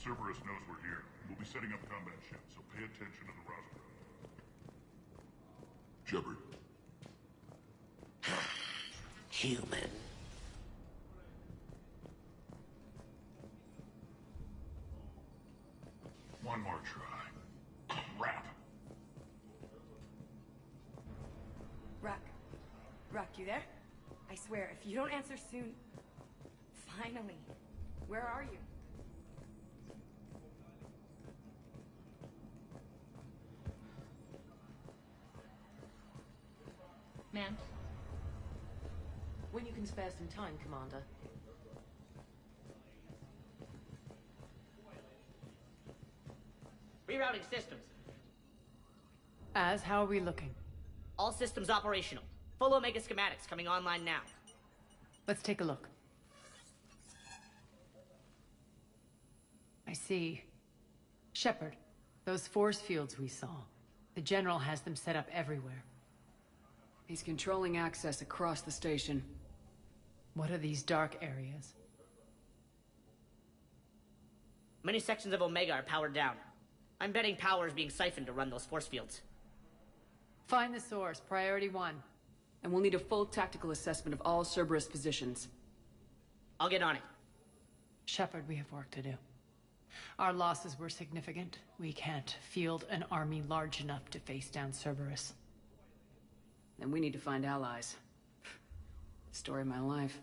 Cerberus knows we're here. We'll be setting up combat ships, so pay attention to the roster. Shepard. Human. One more try. Crap. Ruck, you there? I swear, if you don't answer soon... Finally. Where are you? Ma'am? When you can spare some time, Commander. Rerouting systems. How are we looking? All systems operational. Full Omega schematics coming online now. Let's take a look. I see. Shepard, those force fields we saw. The General has them set up everywhere. He's controlling access across the station. What are these dark areas? Many sections of Omega are powered down. I'm betting power is being siphoned to run those force fields. Find the source, priority 1. And we'll need a full tactical assessment of all Cerberus positions. I'll get on it. Shepard, we have work to do. Our losses were significant. We can't field an army large enough to face down Cerberus. And we need to find allies. Story of my life.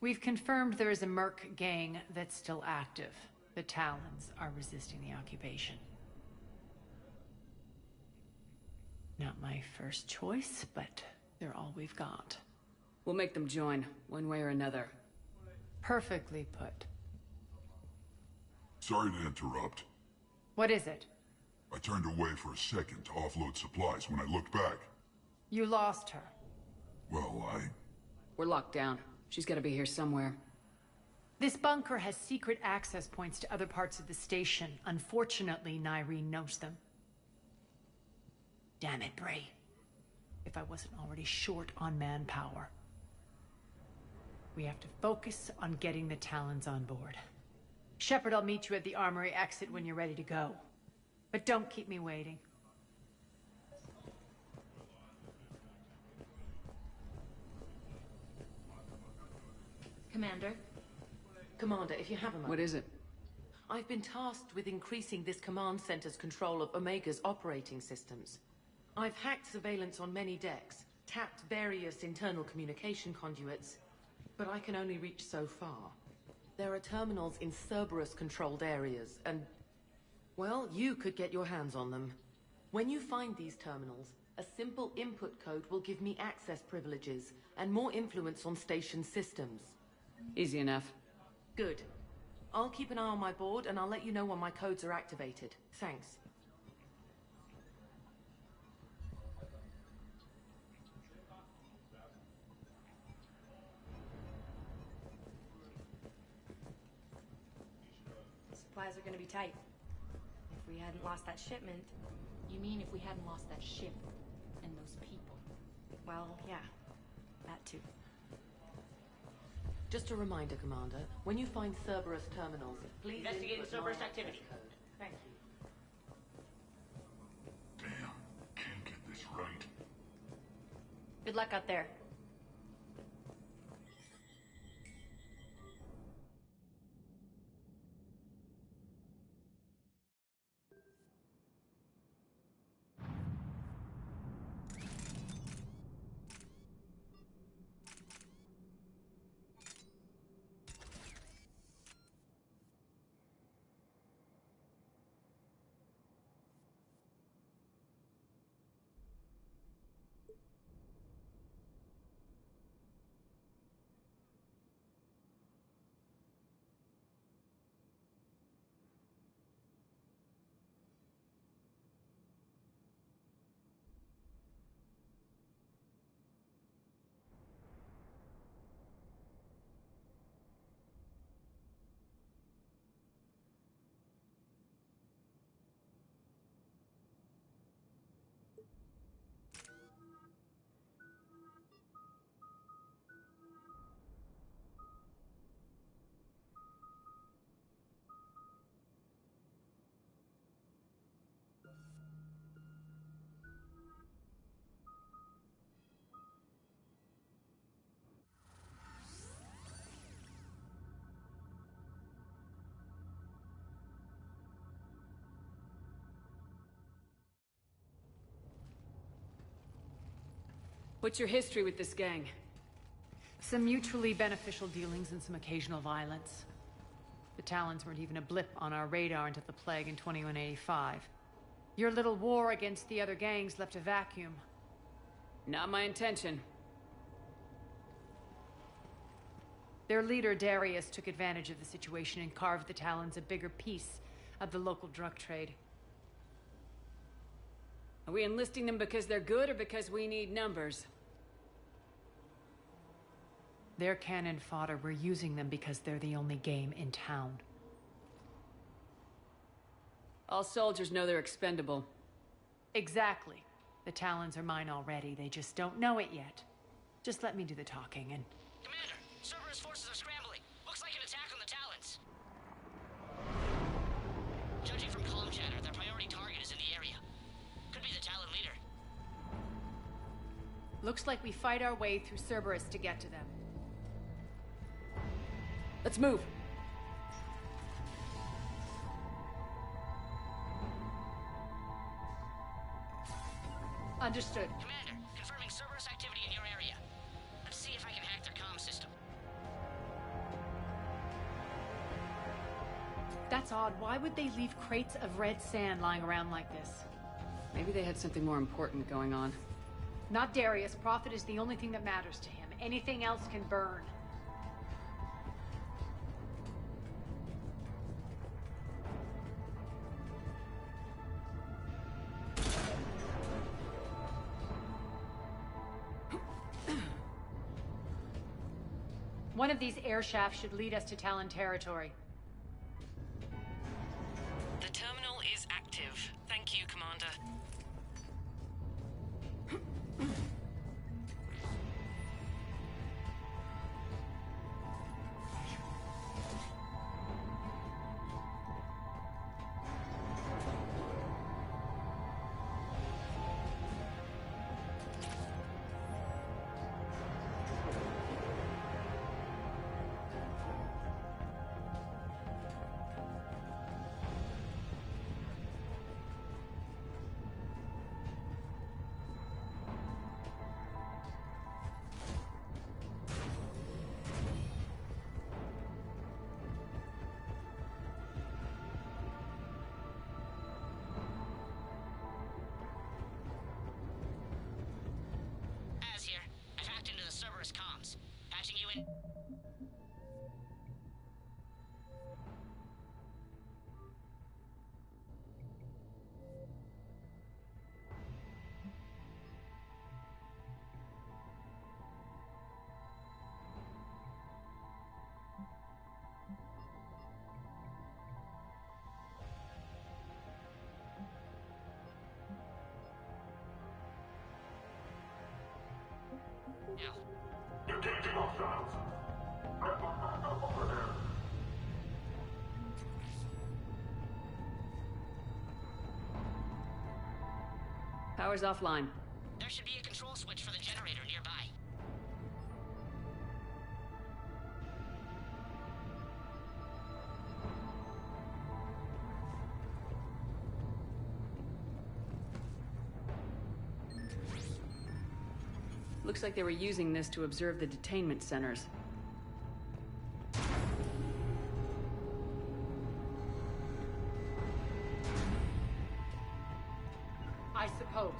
We've confirmed there is a Merc gang that's still active. The Talons are resisting the occupation. Not my first choice, but they're all we've got. We'll make them join, one way or another. Perfectly put. Sorry to interrupt. What is it? I turned away for a second to offload supplies when I looked back. You lost her. Well, We're locked down. She's gotta be here somewhere. This bunker has secret access points to other parts of the station. Unfortunately, Nyreen knows them. Damn it, Bray. If I wasn't already short on manpower. We have to focus on getting the Talons on board. Shepard, I'll meet you at the armory exit when you're ready to go. But don't keep me waiting. Commander? Commander, if you have a moment. What is it? I've been tasked with increasing this command center's control of Omega's operating systems. I've hacked surveillance on many decks, tapped various internal communication conduits, but I can only reach so far. There are terminals in Cerberus-controlled areas, and... well, you could get your hands on them. When you find these terminals, a simple input code will give me access privileges and more influence on station systems. Easy enough. Good. I'll keep an eye on my board, and I'll let you know when my codes are activated. Thanks. Supplies are gonna be tight. If we hadn't lost that shipment... You mean if we hadn't lost that ship and those people? Well, yeah. That too. Just a reminder, Commander, when you find Cerberus terminals, please Investigating input Cerberus my activity. access code. Thank you. damn, can't get this right. Good luck out there. What's your history with this gang? Some mutually beneficial dealings and some occasional violence. The Talons weren't even a blip on our radar until the plague in 2185. Your little war against the other gangs left a vacuum. Not my intention. Their leader, Darius, took advantage of the situation and carved the Talons a bigger piece of the local drug trade. Are we enlisting them because they're good or because we need numbers? They're cannon fodder. We're using them because they're the only game in town. All soldiers know they're expendable. Exactly. The Talons are mine already. They just don't know it yet. Just let me do the talking and... Commander, Cerberus forces are scrambling. Looks like an attack on the Talons. Judging from comm chatter, their priority target is in the area. Could be the Talon leader. Looks like we fight our way through Cerberus to get to them. Let's move. Understood. Commander, confirming Cerberus activity in your area. Let's see if I can hack their comm system. That's odd. Why would they leave crates of red sand lying around like this? Maybe they had something more important going on. Not Darius. Profit is the only thing that matters to him. Anything else can burn. One of these air shafts should lead us to Talon territory. The terminal is active. Thank you, Commander. Here. I've hacked into the Cerberus comms. Patching you in. Engaging hostiles. Over there. Power's offline. There should be a control switch for the generator nearby. Looks like they were using this to observe the detainment centers. I suppose.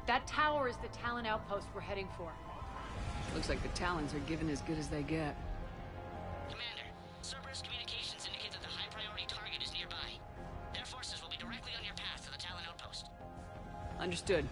That tower is the Talon outpost we're heading for. Looks like the Talons are given as good as they get. Commander, Cerberus communications indicate that the high-priority target is nearby. Their forces will be directly on your path to the Talon outpost. Understood.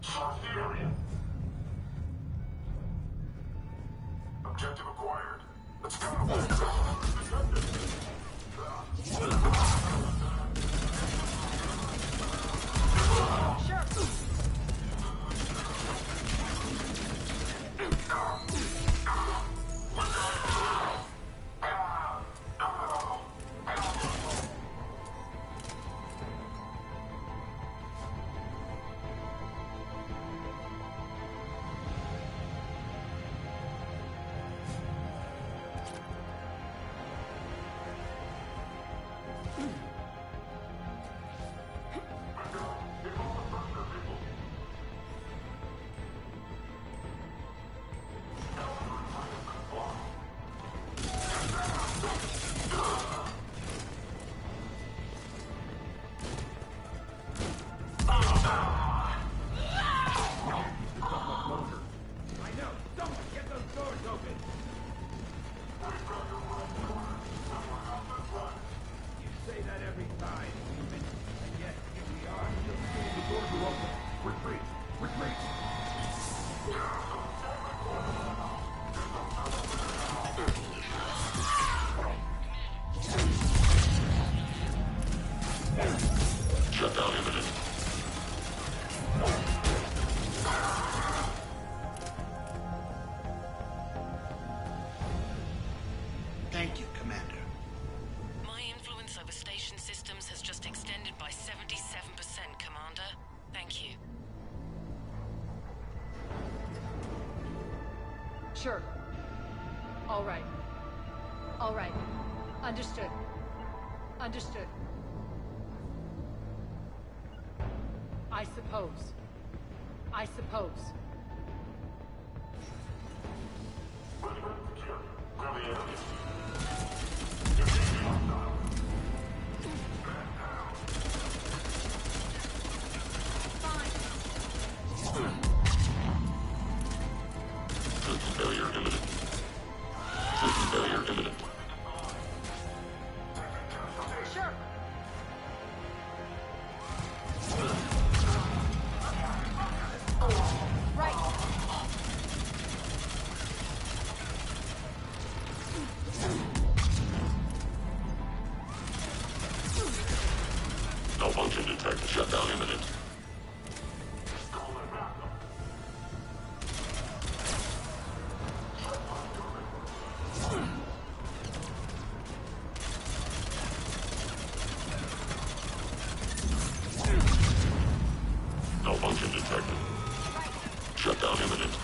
Search the area. Objective acquired. Let's go. Retreat! Retreat! Shutdown imminent. Thank you, Commander. My influence over station systems has just extended by 77%, Commander. Thank you. Sure. All right. All right. Understood. Understood. I suppose. I suppose. System failure imminent. System failure imminent. Sure. Right. Malfunction detected. Shutdown imminent. Malfunction detected. Shutdown imminent.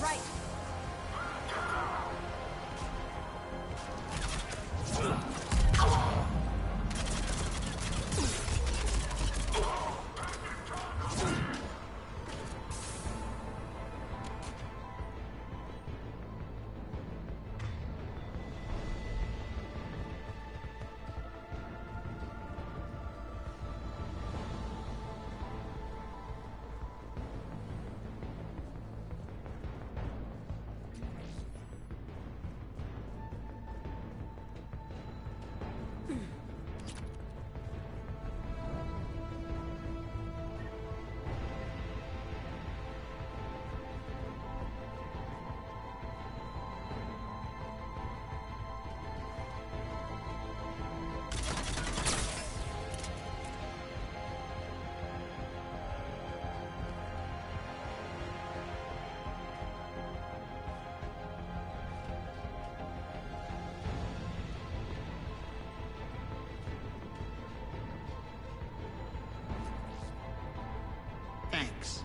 Right. Thanks.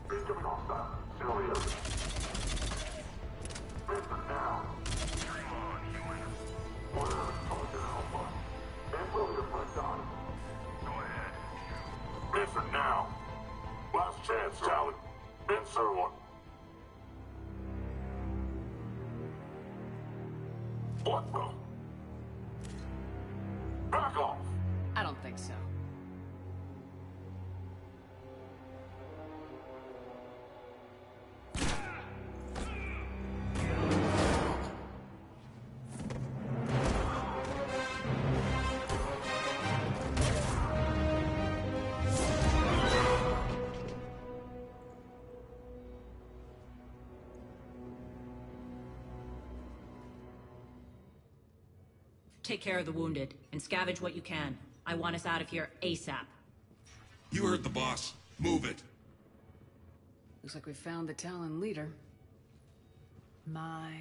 Incoming hostile. Silvia. Listen now. Dream on, human. Order Intelligent Alpha. And will your front on. Go ahead. Listen now. Last chance, Talon. Insert one. What the? Back off. I don't think so. Take care of the wounded, and scavenge what you can. I want us out of here ASAP. You heard the boss. Move it. Looks like we found the Talon leader. My.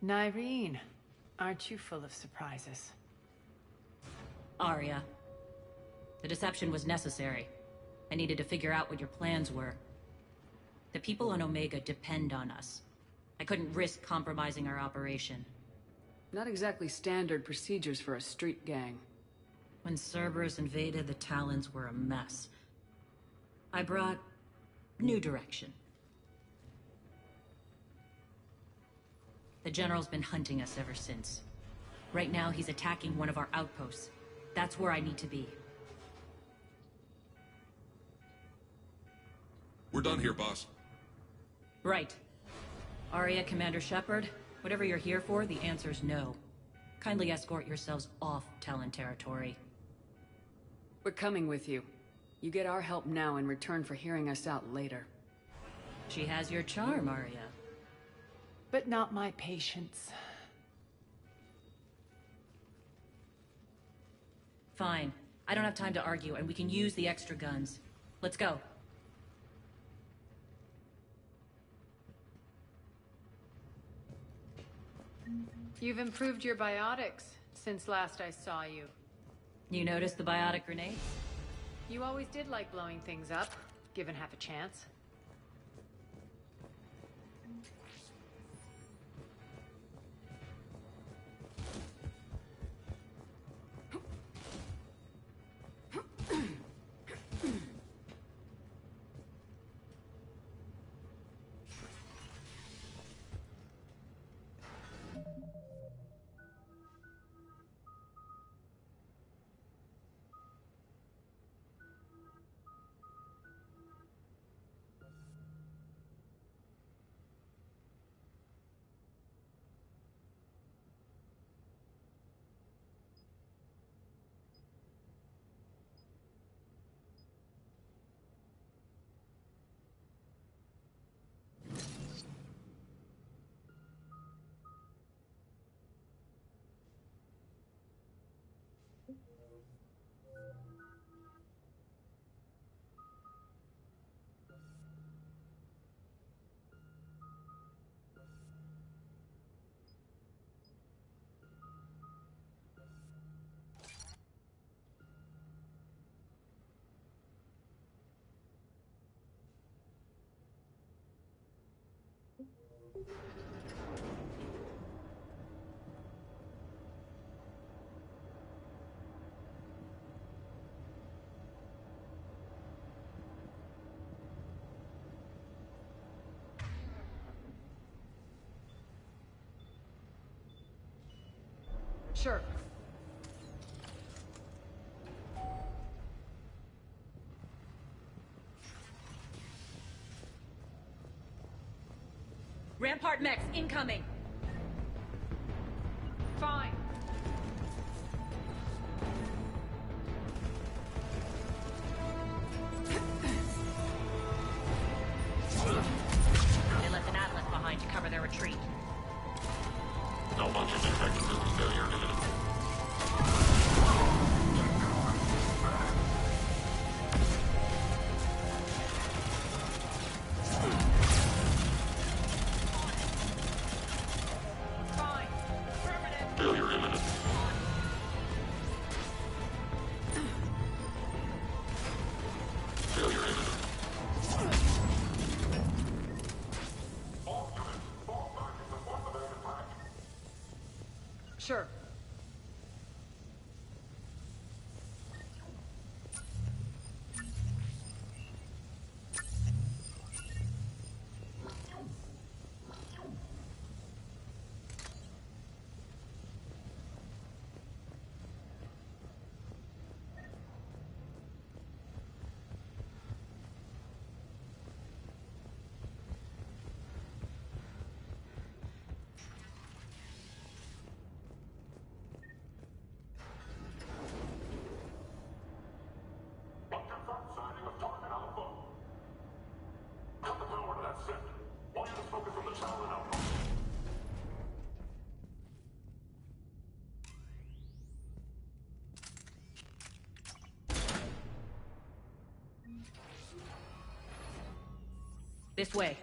Nyreen, aren't you full of surprises? Arya. The deception was necessary. I needed to figure out what your plans were. The people on Omega depend on us. I couldn't risk compromising our operation. Not exactly standard procedures for a street gang. When Cerberus invaded, the Talons were a mess. I brought new direction. The General's been hunting us ever since. Right now, he's attacking one of our outposts. That's where I need to be. We're done here, boss. Right. Aria, Commander Shepard, whatever you're here for, the answer's no. Kindly escort yourselves off Talon territory. We're coming with you. You get our help now in return for hearing us out later. She has your charm, Aria. But not my patience. Fine. I don't have time to argue, and we can use the extra guns. Let's go. You've improved your biotics since last I saw you. You noticed the biotic grenade? You always did like blowing things up, given half a chance. Sure. Rampart mechs incoming! Fine. They left an Atlas behind to cover their retreat. No launch is detected. System failure imminent. Fine. Affirmative. Failure imminent. Failure imminent. Sure. Unconfirmed sighting of target Alpha. Cut the power to that sector. All units focus on the Talon outpost. This way.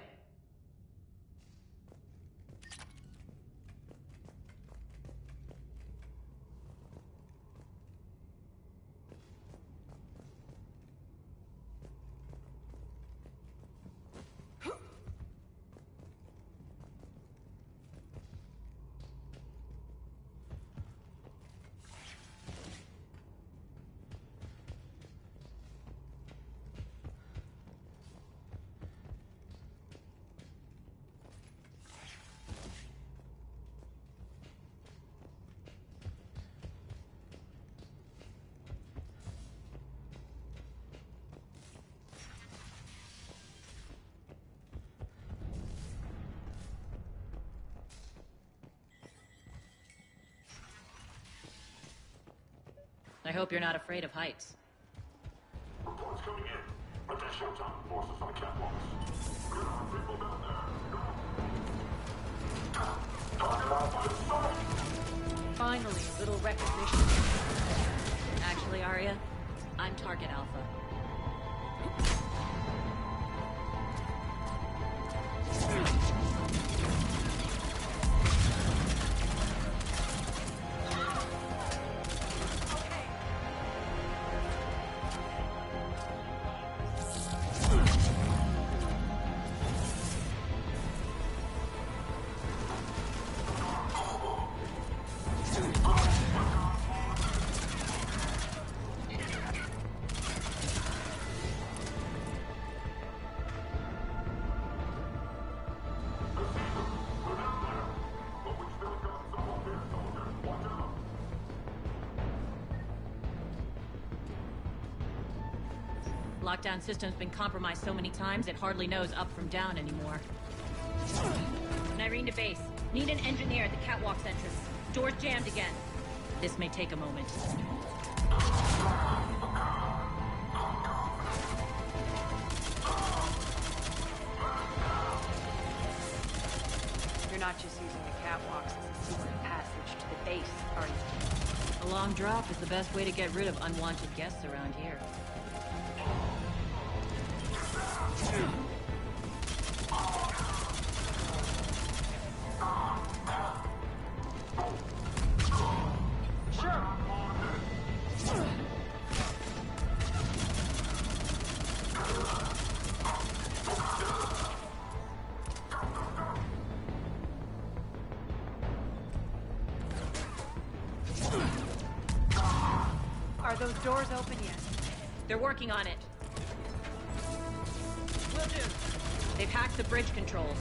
I hope you're not afraid of heights. Reports coming in. Additional time forces on catwalks. There are people down there. Target Alpha in sight! Finally, a little recognition. Actually, Arya, I'm Target Alpha. Lockdown system's been compromised so many times it hardly knows up from down anymore. Nyrene to base. Need an engineer at the catwalk's entrance. Door's jammed again. This may take a moment. You're not just using the catwalks as a secret passage to the base, are you? A long drop is the best way to get rid of unwanted guests around here. Are those doors open yet? They're working on it. Will do. They've hacked the bridge controls.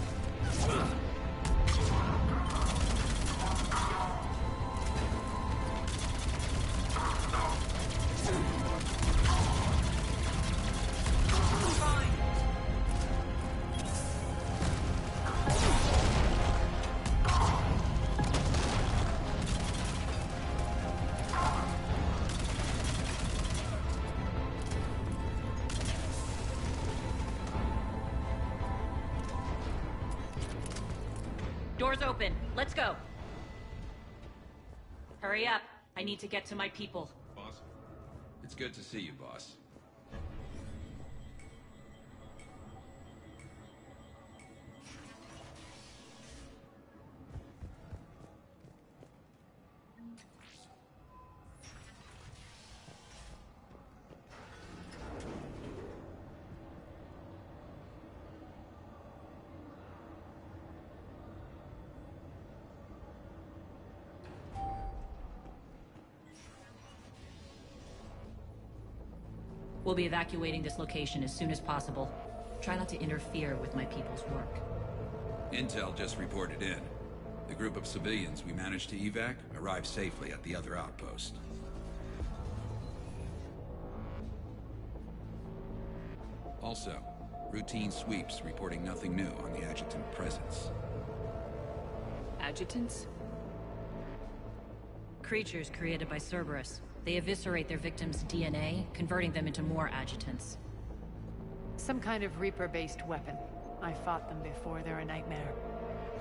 Doors open. Let's go. Hurry up. I need to get to my people. Boss? It's good to see you, boss. We'll be evacuating this location as soon as possible. Try not to interfere with my people's work. Intel just reported in. The group of civilians we managed to evac arrived safely at the other outpost. Also, routine sweeps reporting nothing new on the adjutant presence. Adjutants? Creatures created by Cerberus. They eviscerate their victims' DNA, converting them into more adjutants. Some kind of Reaper-based weapon. I fought them before, they're a nightmare.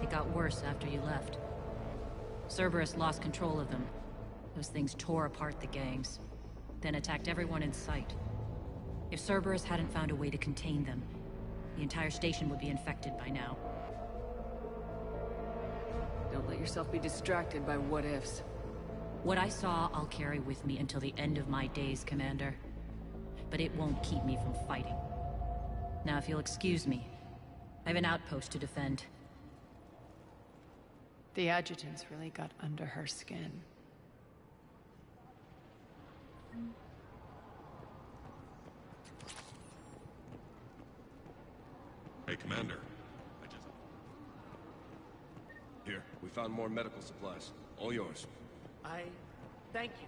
It got worse after you left. Cerberus lost control of them. Those things tore apart the gangs, then attacked everyone in sight. If Cerberus hadn't found a way to contain them, the entire station would be infected by now. Don't let yourself be distracted by what-ifs. What I saw, I'll carry with me until the end of my days, Commander. But it won't keep me from fighting. Now, if you'll excuse me, I have an outpost to defend. The adjutants really got under her skin. Hey, Commander. Here, we found more medical supplies. All yours. Thank you.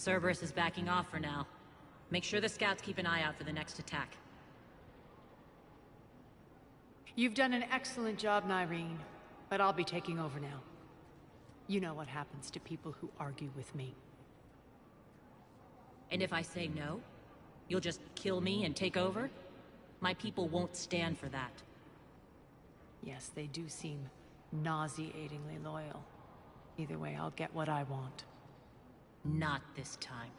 Cerberus is backing off for now. Make sure the scouts keep an eye out for the next attack. You've done an excellent job, Nyreen, but I'll be taking over now. You know what happens to people who argue with me. And if I say no, you'll just kill me and take over? My people won't stand for that. Yes, they do seem nauseatingly loyal. Either way, I'll get what I want. Not this time.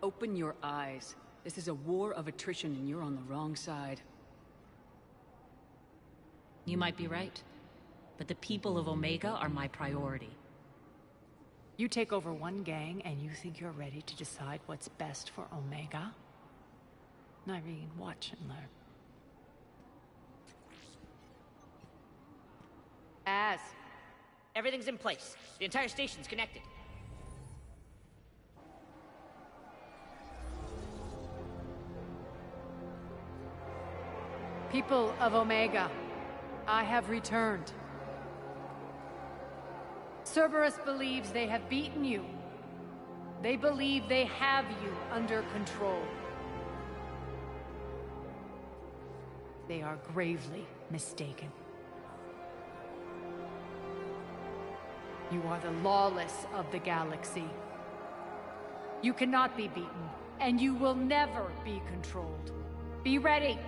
Open your eyes. This is a war of attrition and you're on the wrong side. You might be right, but the people of Omega are my priority. You take over one gang and you think you're ready to decide what's best for Omega? Nyreen, watch and learn. Everything's in place. The entire station's connected. People of Omega, I have returned. Cerberus believes they have beaten you. They believe they have you under control. They are gravely mistaken. You are the lawless of the galaxy. You cannot be beaten, and you will never be controlled. Be ready.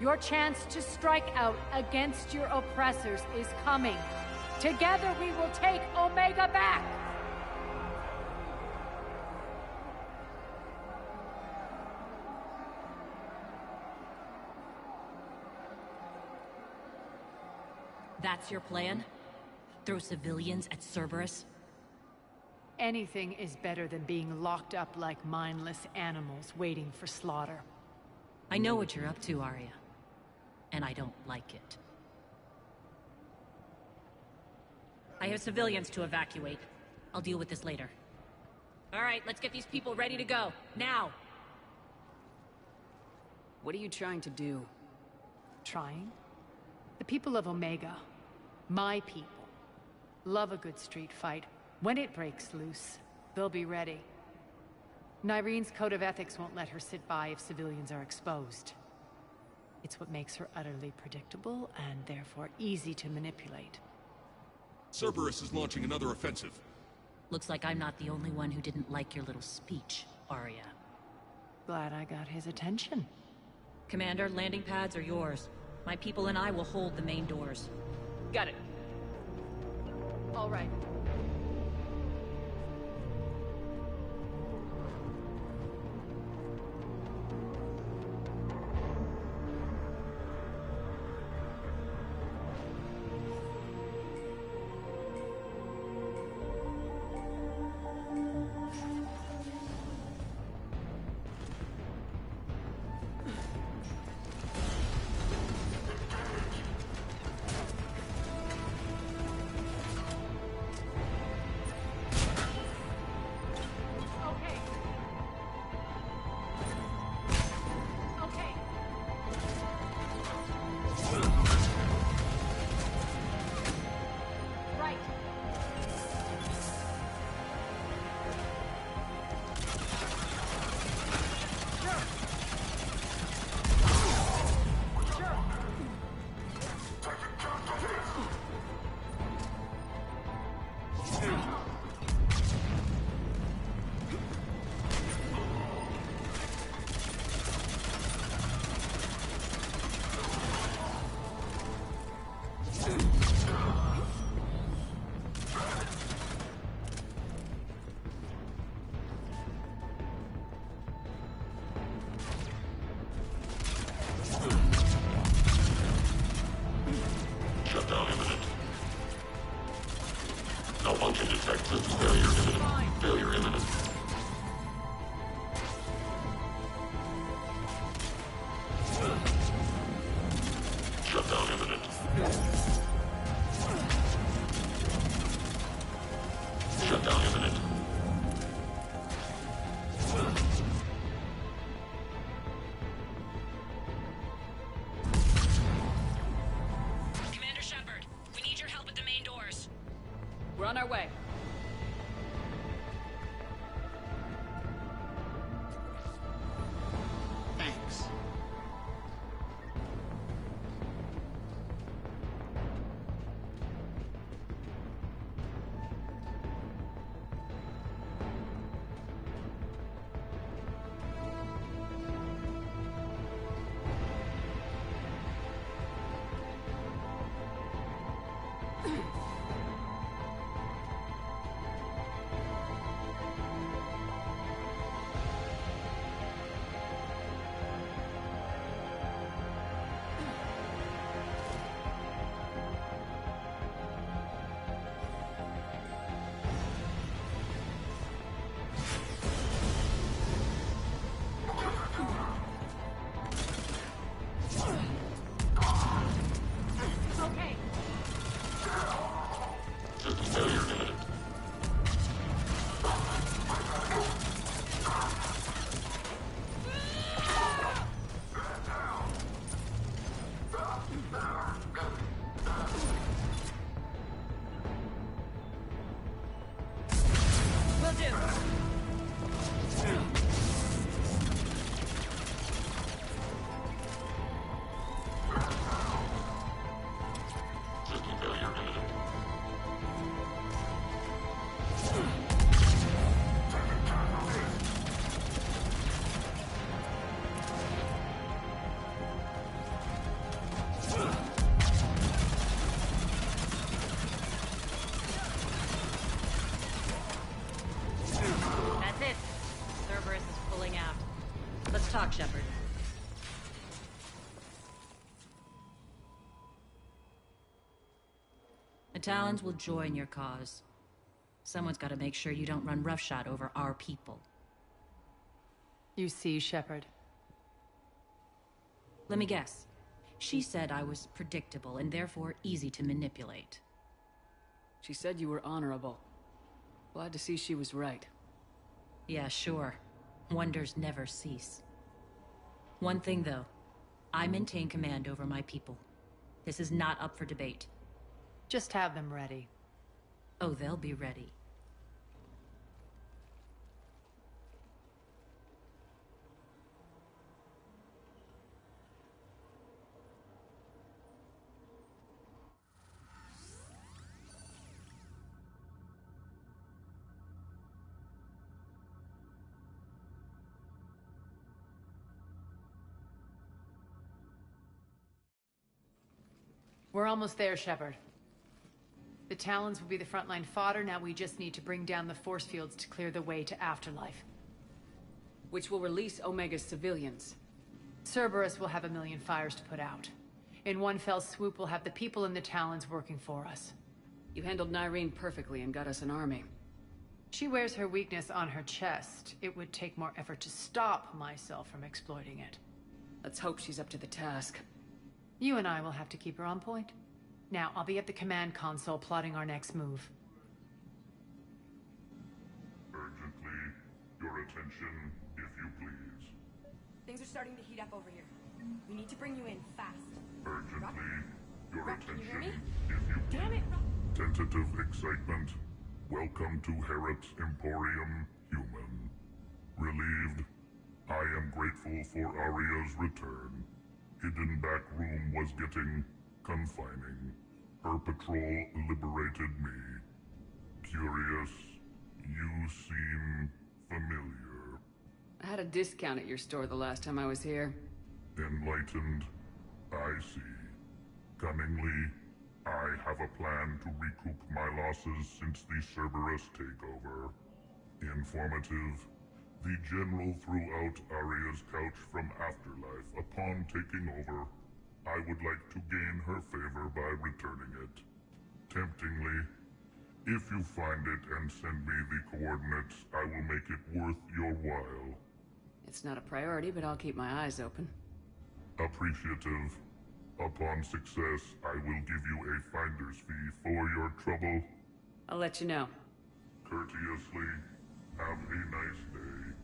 Your chance to strike out against your oppressors is coming. Together we will take Omega back! That's your plan? Throw civilians at Cerberus? Anything is better than being locked up like mindless animals waiting for slaughter. I know what you're up to, Arya. And I don't like it. I have civilians to evacuate. I'll deal with this later. All right, let's get these people ready to go. Now! What are you trying to do? Trying? The people of Omega, my people, love a good street fight. When it breaks loose, they'll be ready. Nyreen's code of ethics won't let her sit by if civilians are exposed. It's what makes her utterly predictable and therefore easy to manipulate. Cerberus is launching another offensive. Looks like I'm not the only one who didn't like your little speech, Arya. Glad I got his attention. Commander, landing pads are yours. My people and I will hold the main doors. Got it. All right. Shutdown imminent. Malfunction detected. Failure imminent. Failure imminent. Shutdown imminent. Shutdown imminent. Commander Shepard, we need your help at the main doors. We're on our way. talk, Shepard. The Talons will join your cause. Someone's got to make sure you don't run roughshod over our people. You see, Shepard. Let me guess. She said I was predictable and therefore easy to manipulate. She said you were honorable. Glad to see she was right. Yeah, sure. Wonders never cease. One thing, though. I maintain command over my people. This is not up for debate. Just have them ready. Oh, they'll be ready. We're almost there, Shepard. The Talons will be the frontline fodder. Now we just need to bring down the force fields to clear the way to Afterlife. Which will release Omega's civilians. Cerberus will have a million fires to put out. In one fell swoop, we'll have the people in the Talons working for us. You handled Nyreen perfectly and got us an army. She wears her weakness on her chest. It would take more effort to stop myself from exploiting it. Let's hope she's up to the task. You and I will have to keep her on point. Now, I'll be at the command console plotting our next move. Urgently, your attention, if you please. Things are starting to heat up over here. We need to bring you in fast. Urgently, your Rock, can you hear attention, me? if you please. Damn it, Rock. Tentative excitement. Welcome to Herod's Emporium, human. Relieved, I am grateful for Aria's return. Hidden back room was getting confining. Her patrol liberated me. Curious, you seem familiar. I had a discount at your store the last time I was here. Enlightened, I see. Cunningly, I have a plan to recoup my losses since the Cerberus takeover. Informative, the General threw out Aria's couch from Afterlife upon taking over. I would like to gain her favor by returning it. Temptingly, if you find it and send me the coordinates, I will make it worth your while. It's not a priority, but I'll keep my eyes open. Appreciative. Upon success, I will give you a finder's fee for your trouble. I'll let you know. Courteously, have a nice day.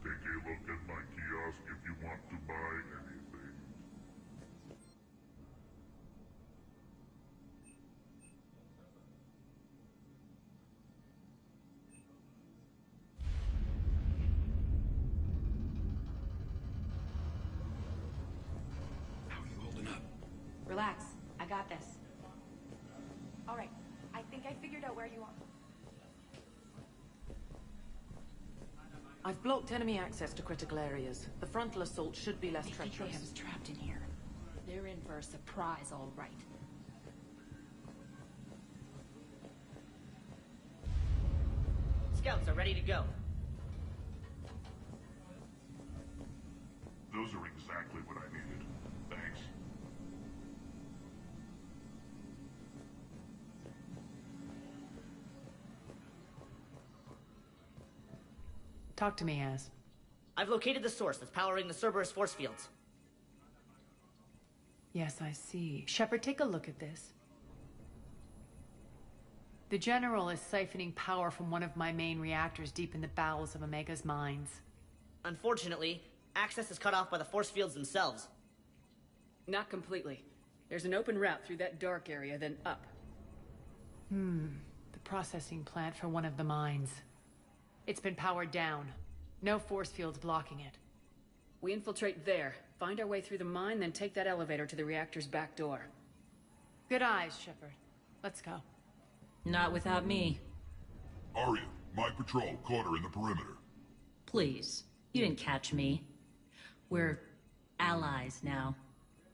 Take a look at my kiosk if you want to buy anything. How are you holding up? Relax. I got this. All right. I think I figured out where you are. I've blocked enemy access to critical areas. The frontal assault should be less I think they treacherous. have us trapped in here. They're in for a surprise, all right. Scouts are ready to go. Those are exactly what I needed. Thanks. Talk to me, Az. I've located the source that's powering the Cerberus force fields. Yes, I see. Shepard, take a look at this. The General is siphoning power from one of my main reactors deep in the bowels of Omega's mines. Unfortunately, access is cut off by the force fields themselves. Not completely. There's an open route through that dark area, then up. The processing plant for one of the mines. It's been powered down. No force fields blocking it. We infiltrate there, find our way through the mine, then take that elevator to the reactor's back door. Good eyes, Shepard. Let's go. Not without me. Arya, my patrol caught her in the perimeter. Please. You didn't catch me. We're allies now.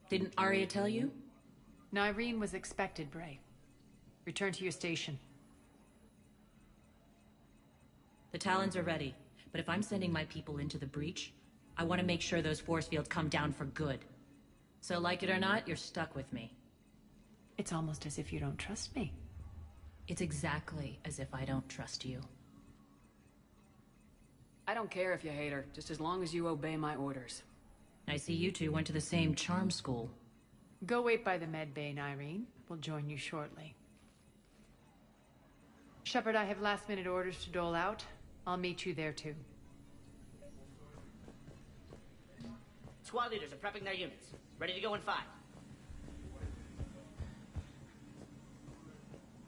Didn't Arya tell you? Nyreen was expected, Bray. Return to your station. The Talons are ready, but if I'm sending my people into the breach, I want to make sure those force fields come down for good. So like it or not, you're stuck with me. It's almost as if you don't trust me. It's exactly as if I don't trust you. I don't care if you hate her, just as long as you obey my orders. I see you two went to the same charm school. Go wait by the med bay, Irene. We'll join you shortly. Shepard, I have last-minute orders to dole out. I'll meet you there, too. Squad leaders are prepping their units. Ready to go in 5.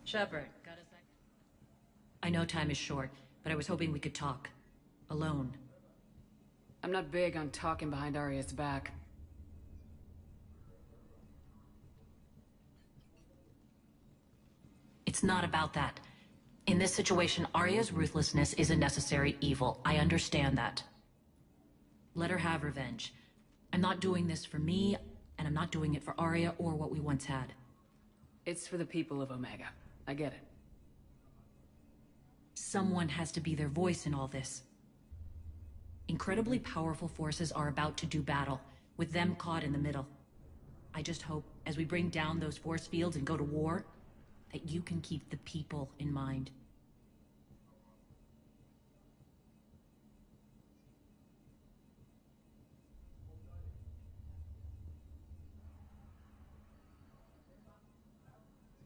Shepard, got a sec? I know time is short, but I was hoping we could talk. Alone. I'm not big on talking behind Arya's back. It's not about that. In this situation, Arya's ruthlessness is a necessary evil. I understand that. Let her have revenge. I'm not doing this for me, and I'm not doing it for Arya or what we once had. It's for the people of Omega. I get it. Someone has to be their voice in all this. Incredibly powerful forces are about to do battle, with them caught in the middle. I just hope, as we bring down those force fields and go to war, that you can keep the people in mind.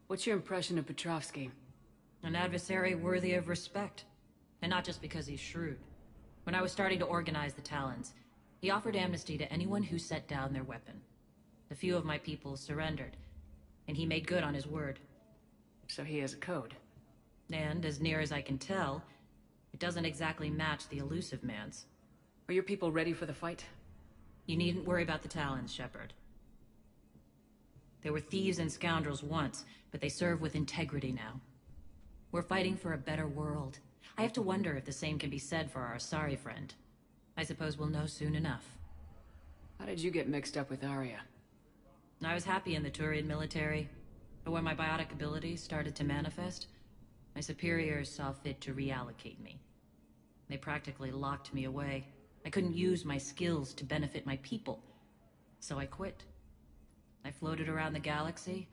What's your impression of Petrovsky? An adversary worthy of respect. And not just because he's shrewd. When I was starting to organize the Talons, he offered amnesty to anyone who set down their weapon. A few of my people surrendered, and he made good on his word. So he has a code. And, as near as I can tell, it doesn't exactly match the elusive man's. Are your people ready for the fight? You needn't worry about the Talons, Shepard. They were thieves and scoundrels once, but they serve with integrity now. We're fighting for a better world. I have to wonder if the same can be said for our Asari friend. I suppose we'll know soon enough. How did you get mixed up with Arya? I was happy in the Turian military, but when my biotic abilities started to manifest, my superiors saw fit to reallocate me. They practically locked me away. I couldn't use my skills to benefit my people, so I quit. I floated around the galaxy,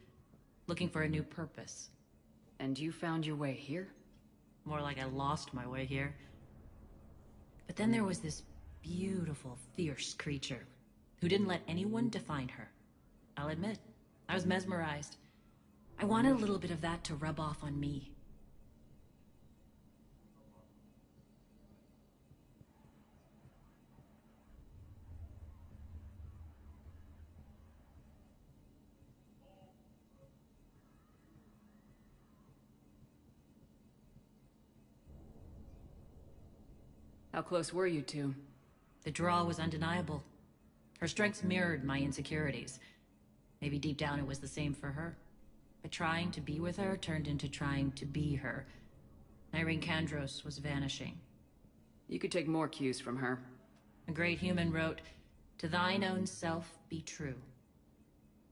looking for a new purpose. And you found your way here? More like I lost my way here. But then there was this beautiful, fierce creature who didn't let anyone define her. I'll admit, I was mesmerized. I wanted a little bit of that to rub off on me. How close were you two? The draw was undeniable. Her strengths mirrored my insecurities. Maybe deep down it was the same for her. But trying to be with her turned into trying to be her. Irene Kandros was vanishing. You could take more cues from her. A great human wrote, "To thine own self be true."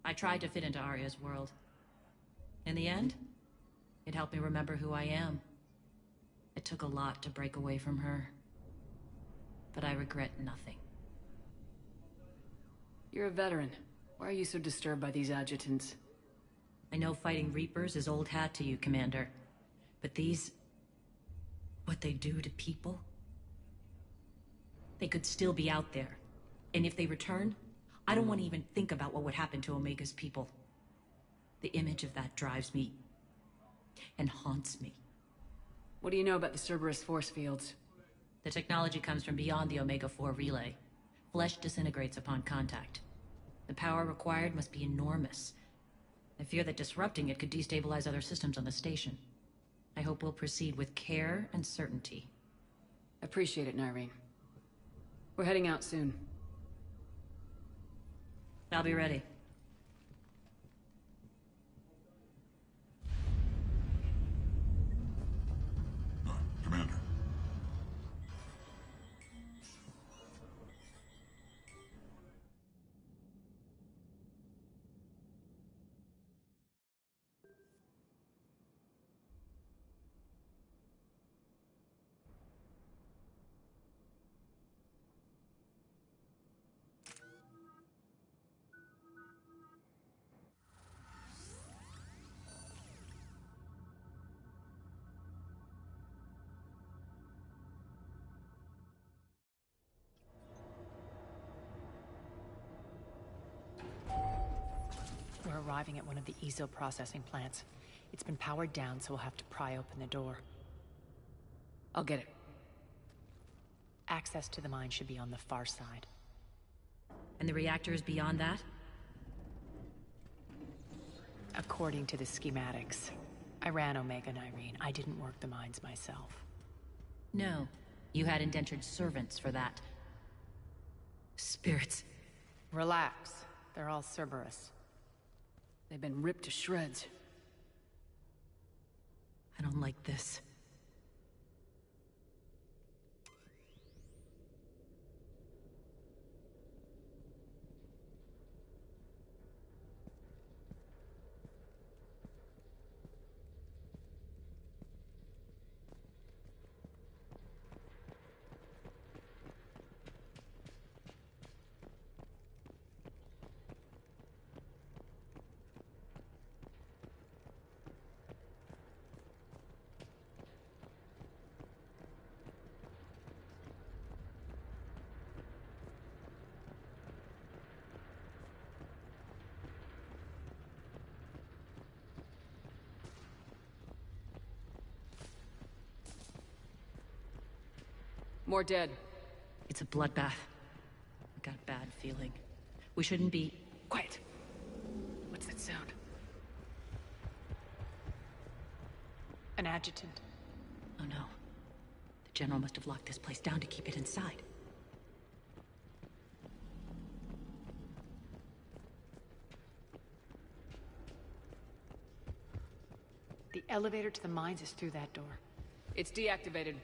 I tried to fit into Arya's world. In the end, it helped me remember who I am. It took a lot to break away from her. But I regret nothing. You're a veteran. Why are you so disturbed by these adjutants? I know fighting Reapers is old hat to you, Commander. But these... what they do to people? They could still be out there. And if they return, I don't want to even think about what would happen to Omega's people. The image of that drives me... and haunts me. What do you know about the Cerberus force fields? The technology comes from beyond the Omega-4 relay. Flesh disintegrates upon contact. The power required must be enormous. I fear that disrupting it could destabilize other systems on the station. I hope we'll proceed with care and certainty. Appreciate it, Nyreen. We're heading out soon. I'll be ready. Commander. We're arriving at one of the ESO processing plants. It's been powered down, so we'll have to pry open the door. I'll get it. Access to the mine should be on the far side. And the reactor is beyond that? According to the schematics. I ran Omega and Irene. I didn't work the mines myself. No. You had indentured servants for that. Spirits. Relax. They're all Cerberus. They've been ripped to shreds. I don't like this. More dead. It's a bloodbath. I got a bad feeling. We shouldn't be... Quiet! What's that sound? An adjutant. Oh no. The General must have locked this place down to keep it inside. The elevator to the mines is through that door. It's deactivated.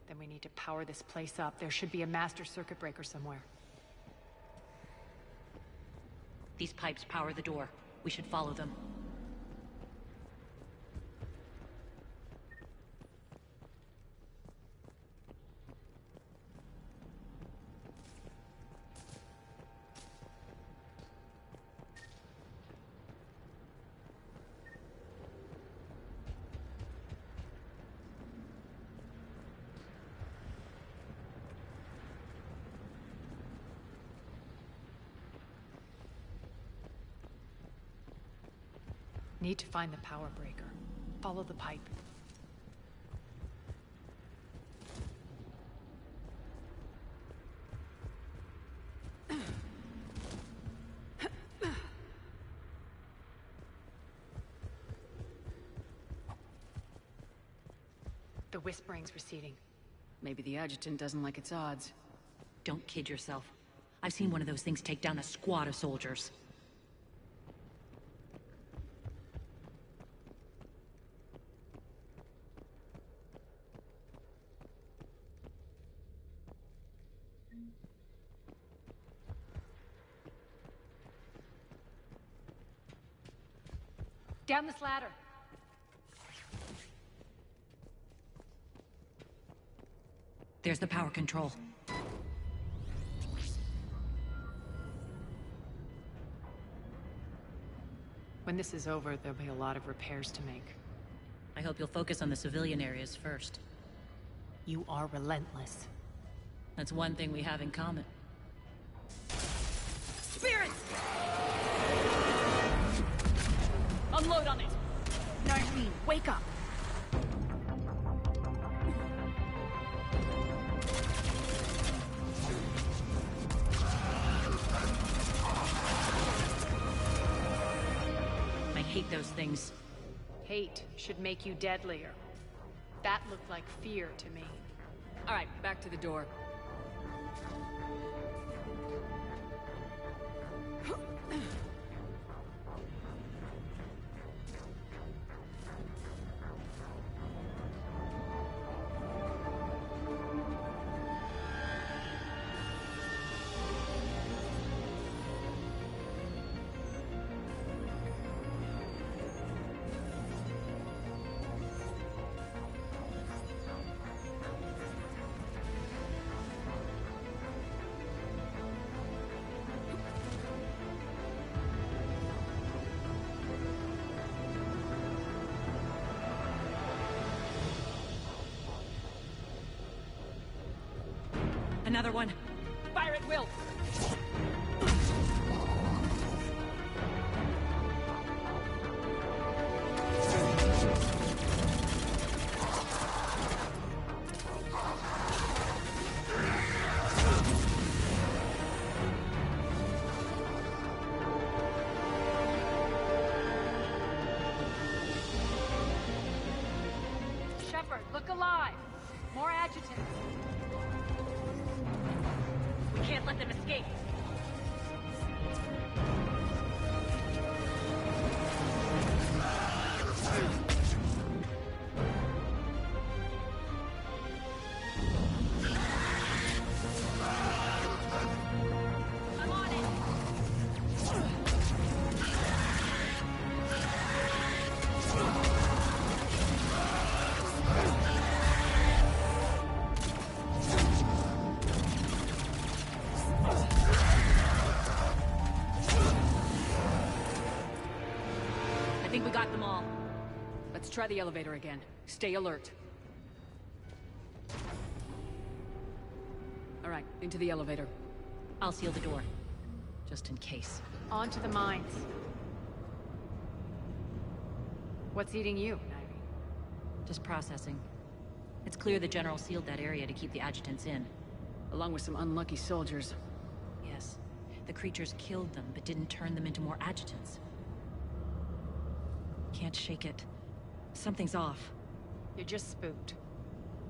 Then we need to power this place up. There should be a master circuit breaker somewhere. These pipes power the door. We should follow them. Need to find the power breaker. Follow the pipe. The whispering's receding. Maybe the adjutant doesn't like its odds. Don't kid yourself. I've seen one of those things take down a squad of soldiers. Down this ladder. There's the power control. When this is over, there'll be a lot of repairs to make. I hope you'll focus on the civilian areas first. You are relentless. That's one thing we have in common. Spirits! Unload on it! Irene, wake up! I hate those things. Hate should make you deadlier. That looked like fear to me. All right, back to the door. Another one. Fire at will! Shepard, look alive! More adjutants! We can't let them escape! I think we got them all. Let's try the elevator again. Stay alert. All right, into the elevator. I'll seal the door. Just in case. On to the mines. What's eating you, Nairi? Just processing. It's clear the General sealed that area to keep the adjutants in. Along with some unlucky soldiers. Yes. The creatures killed them, but didn't turn them into more adjutants. Can't shake it. Something's off. You're just spooked.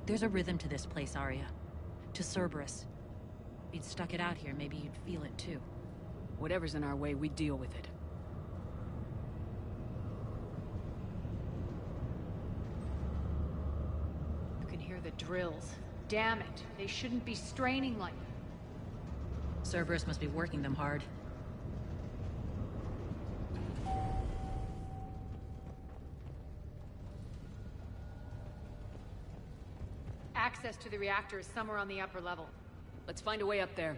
There's a rhythm to this place, Arya. To Cerberus. If you'd stuck it out here, maybe you'd feel it too. Whatever's in our way, we deal with it. You can hear the drills. Damn it, they shouldn't be straining like that. Cerberus must be working them hard. Access to the reactor is somewhere on the upper level. Let's find a way up there.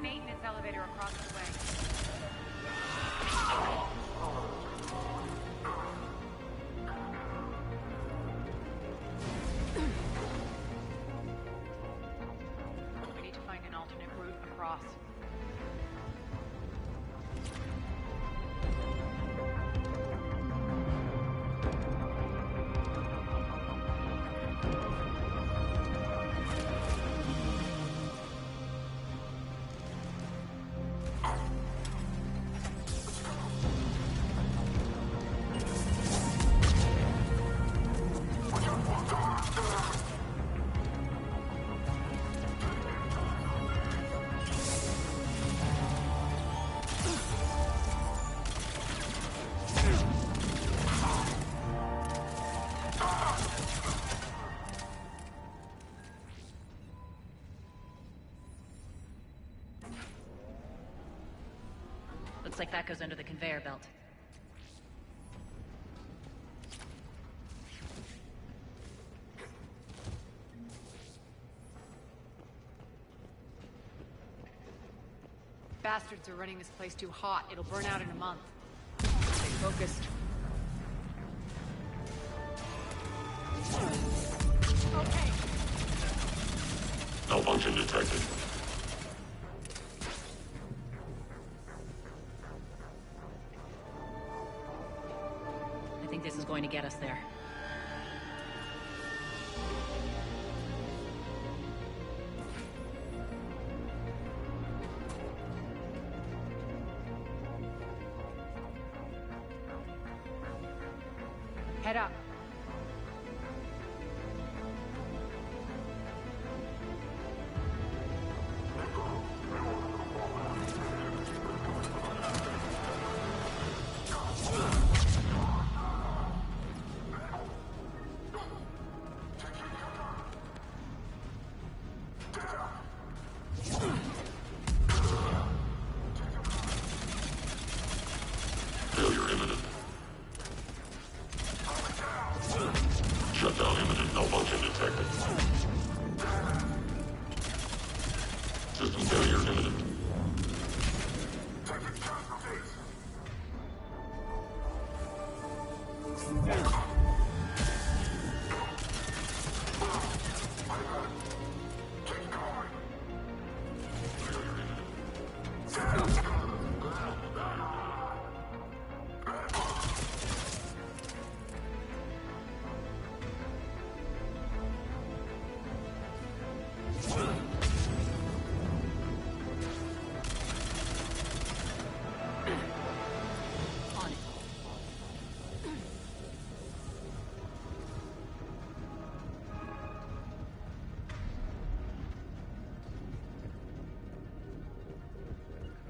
Maintenance elevator across the way. We need to find an alternate route across. Looks like that goes under the conveyor belt. Bastards are running this place too hot. It'll burn out in a month. Stay focused. Okay. Malfunction detected. Head up. Failure imminent. Shutdown imminent. Malfunction detected. System failure imminent.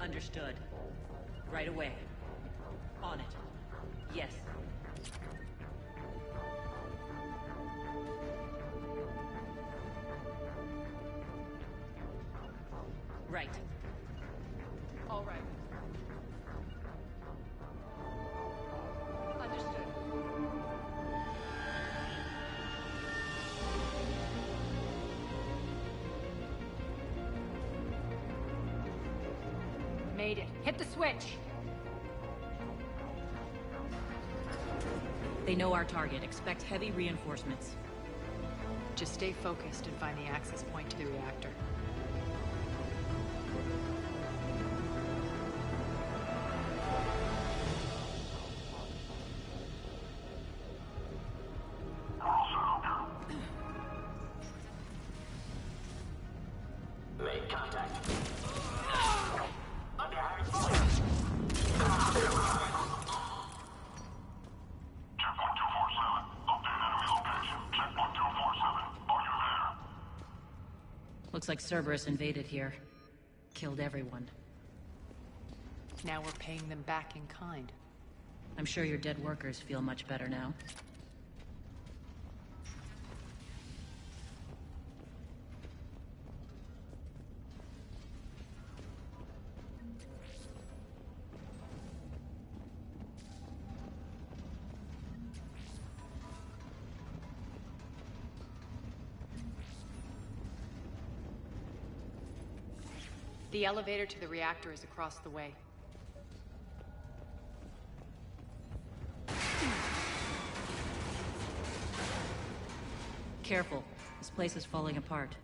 Understood. Right away. On it. Yes. Right. All right. Understood. Made it. Hit the switch. They know our target. Expect heavy reinforcements. Just stay focused and find the access point to the reactor. Make contact. Under heavy fire. Checkpoint 247. Update enemy location. Checkpoint 247. Are you there? Looks like Cerberus invaded here. Killed everyone. Now we're paying them back in kind. I'm sure your dead workers feel much better now. The elevator to the reactor is across the way. Careful. This place is falling apart.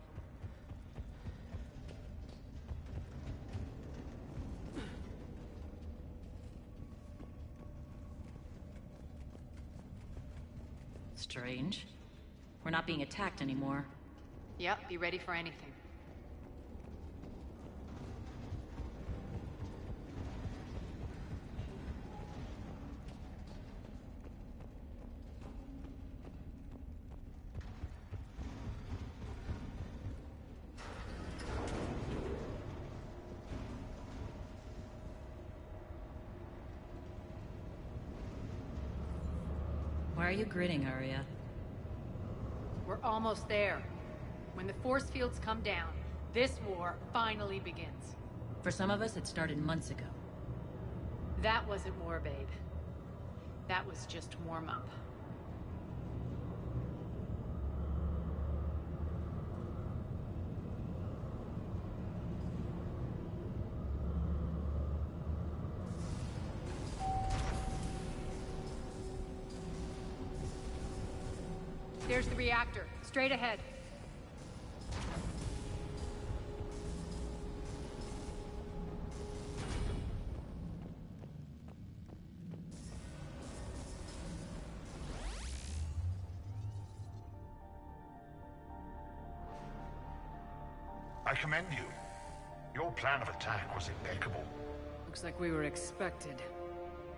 Strange. We're not being attacked anymore. Yep, be ready for anything. Why are you grinning, Arya? We're almost there. When the force fields come down, this war finally begins. For some of us, it started months ago. That wasn't war, babe. That was just warm-up. There's the reactor, straight ahead. I commend you. Your plan of attack was impeccable. Looks like we were expected.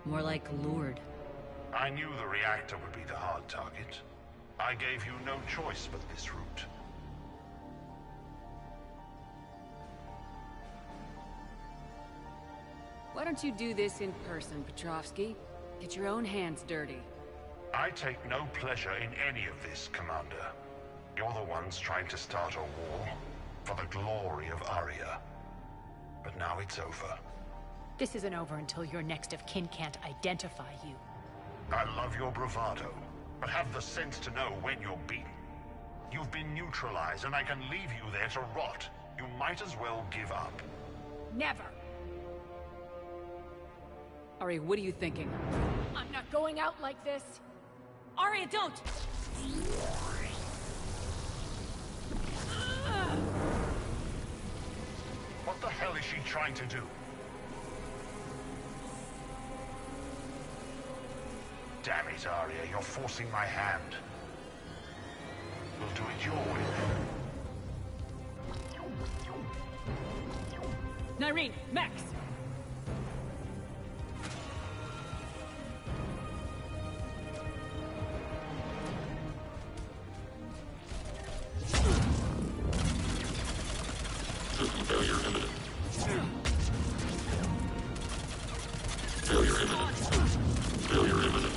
More like lured. I knew the reactor would be the hard target. I gave you no choice but this route. Why don't you do this in person, Petrovsky? Get your own hands dirty. I take no pleasure in any of this, Commander. You're the ones trying to start a war for the glory of Aria. But now it's over. This isn't over until your next of kin can't identify you. I love your bravado, but have the sense to know when you're beaten. You've been neutralized, and I can leave you there to rot. You might as well give up. Never! Ari, what are you thinking? I'm not going out like this! Aria, don't! What the hell is she trying to do? Damn it, Aria, you're forcing my hand. We'll do it your way then. Nyreen, Max! System failure imminent. Failure imminent. Failure imminent.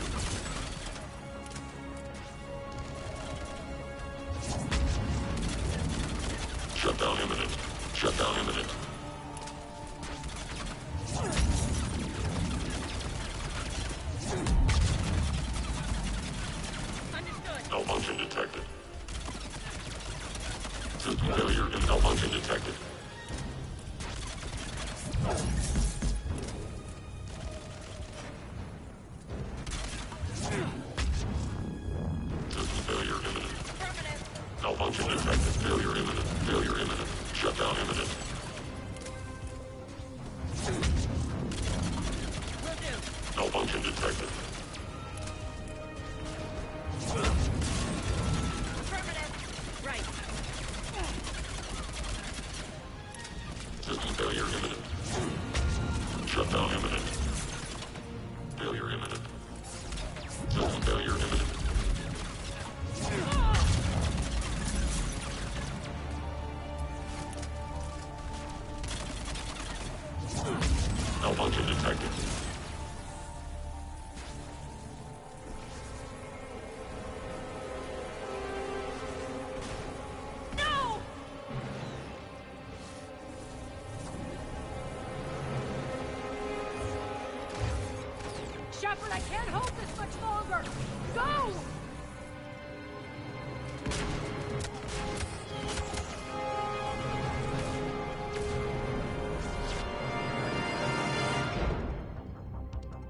Shutdown imminent. Shutdown imminent. Malfunction detected. System failure and malfunction detected. System failure imminent. Malfunction detected. Failure imminent. Failure imminent. Shutdown imminent. Malfunction detected. Right. System failure imminent. Shutdown imminent. Failure imminent. System failure imminent. Malfunction detected. Shepard, I can't hold this much longer! Go!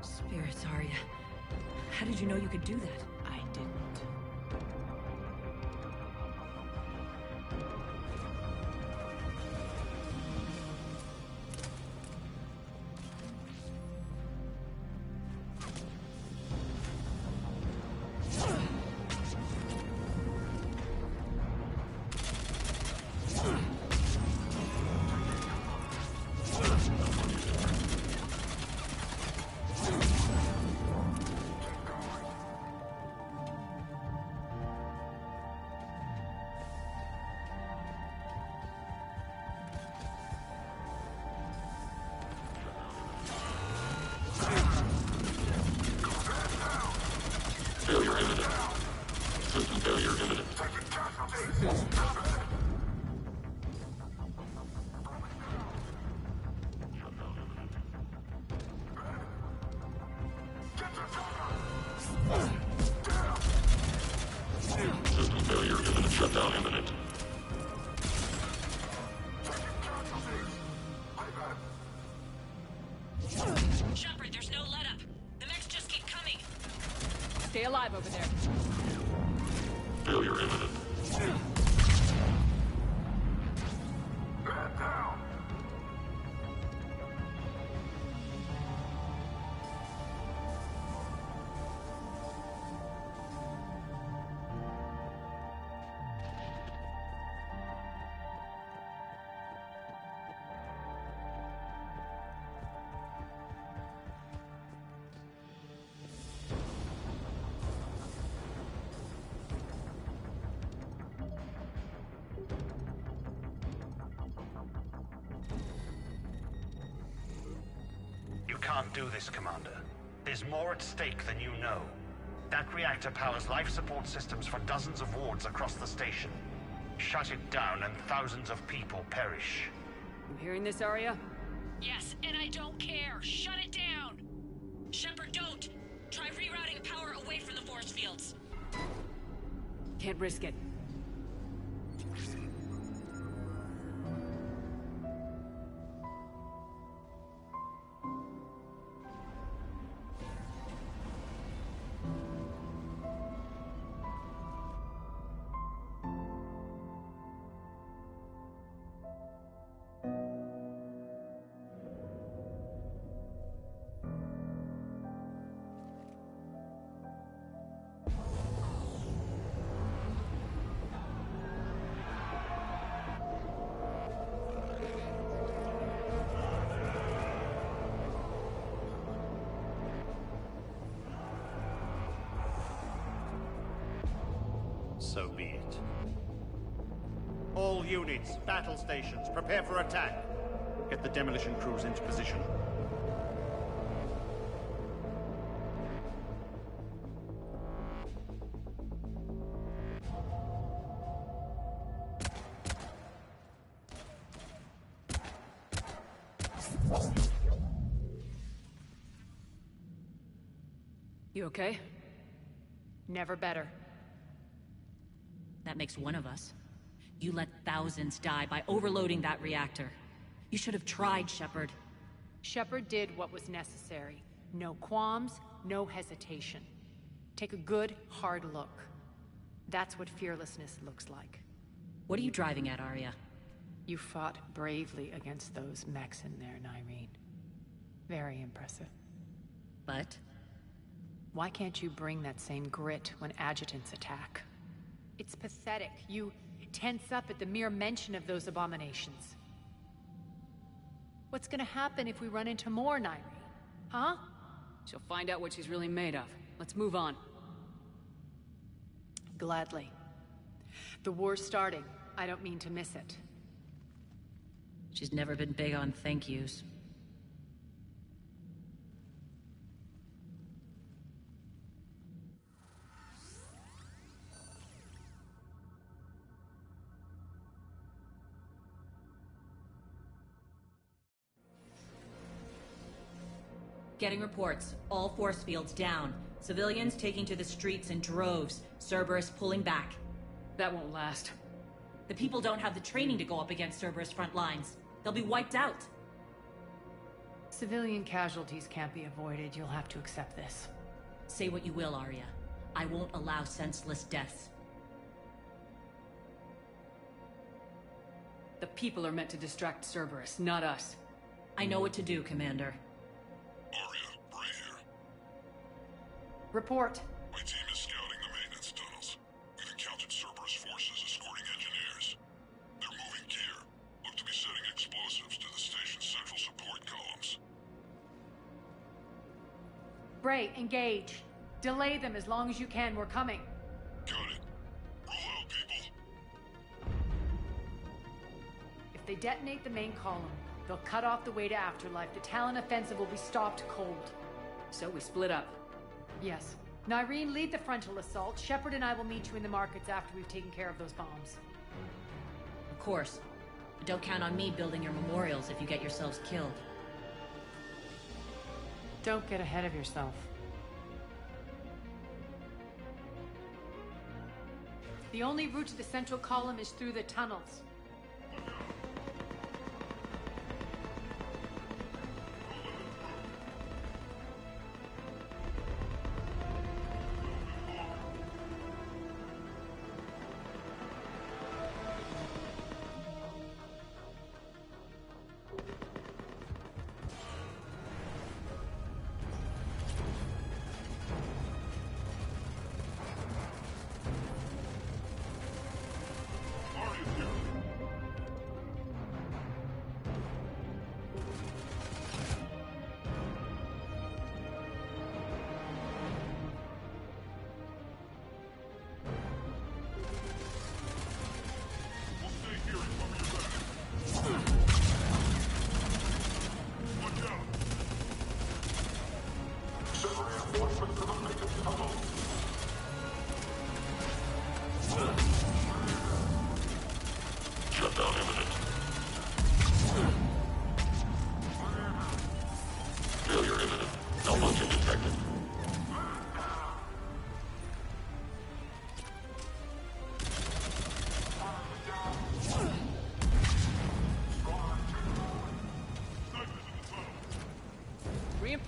Spirits, Aria. How did you know you could do that? I didn't. Failure imminent. System failure imminent. System failure imminent. Shutdown imminent. Shepard, there's no let up. The mechs just keep coming. Stay alive over there. Failure imminent. can't do this, Commander. There's more at stake than you know. That reactor powers life support systems for dozens of wards across the station. Shut it down and thousands of people perish. You hearing this, Arya? Yes, and I don't care. Shut it down! Shepard, don't! Try rerouting power away from the force fields. Can't risk it. So be it. All units, battle stations, prepare for attack. Get the demolition crews into position. You okay? Never better. That makes one of us. You let thousands die by overloading that reactor. You should have tried, Shepard. Shepard did what was necessary. No qualms, no hesitation. Take a good, hard look. That's what fearlessness looks like. What are you driving at, Arya? You fought bravely against those mechs in there, Nyreen. Very impressive. But? Why can't you bring that same grit when adjutants attack? It's pathetic. You tense up at the mere mention of those abominations. What's gonna happen if we run into more, Nyreen? Huh? She'll find out what she's really made of. Let's move on. Gladly. The war's starting. I don't mean to miss it. She's never been big on thank yous. Getting reports. All force fields down. Civilians taking to the streets in droves. Cerberus pulling back. That won't last. The people don't have the training to go up against Cerberus front lines. They'll be wiped out. Civilian casualties can't be avoided. You'll have to accept this. Say what you will, Arya. I won't allow senseless deaths. The people are meant to distract Cerberus, not us. I know what to do, Commander. Arya, Bray here. Report. My team is scouting the maintenance tunnels. We've encountered Cerberus forces escorting engineers. They're moving gear. Look to be setting explosives to the station's central support columns. Bray, engage. Delay them as long as you can. We're coming. Got it. Roll out, people. If they detonate the main column, they'll cut off the way to Afterlife. The Talon offensive will be stopped cold. So we split up. Yes. Nyreen, lead the frontal assault. Shepard and I will meet you in the markets after we've taken care of those bombs. Of course. But don't count on me building your memorials if you get yourselves killed. Don't get ahead of yourself. The only route to the central column is through the tunnels. Arya's here.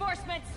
Reinforcements!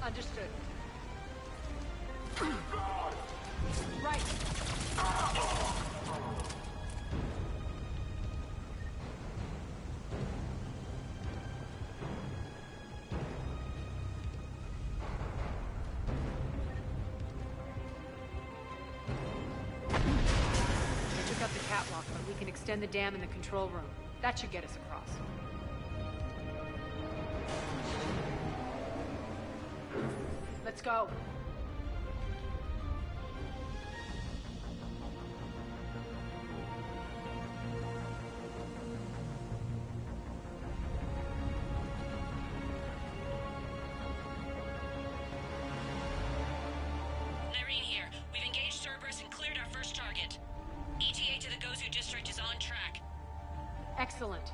Understood. Right. We took out the catwalk, but we can extend the dam in the control room. That should get us across. Let's go. Irene here. We've engaged Cerberus and cleared our first target. ETA to the Gozu district is on track. Excellent.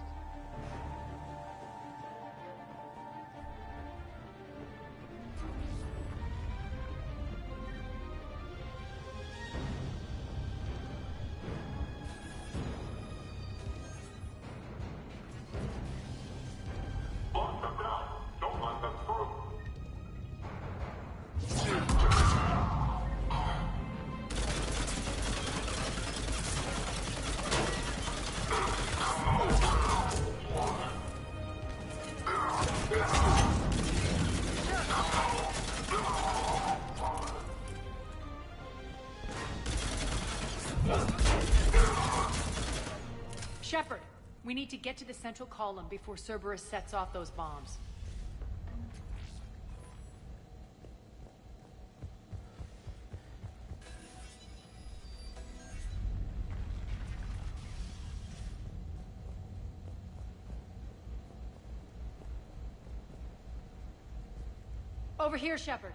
Shepard, we need to get to the central column before Cerberus sets off those bombs. Over here, Shepard.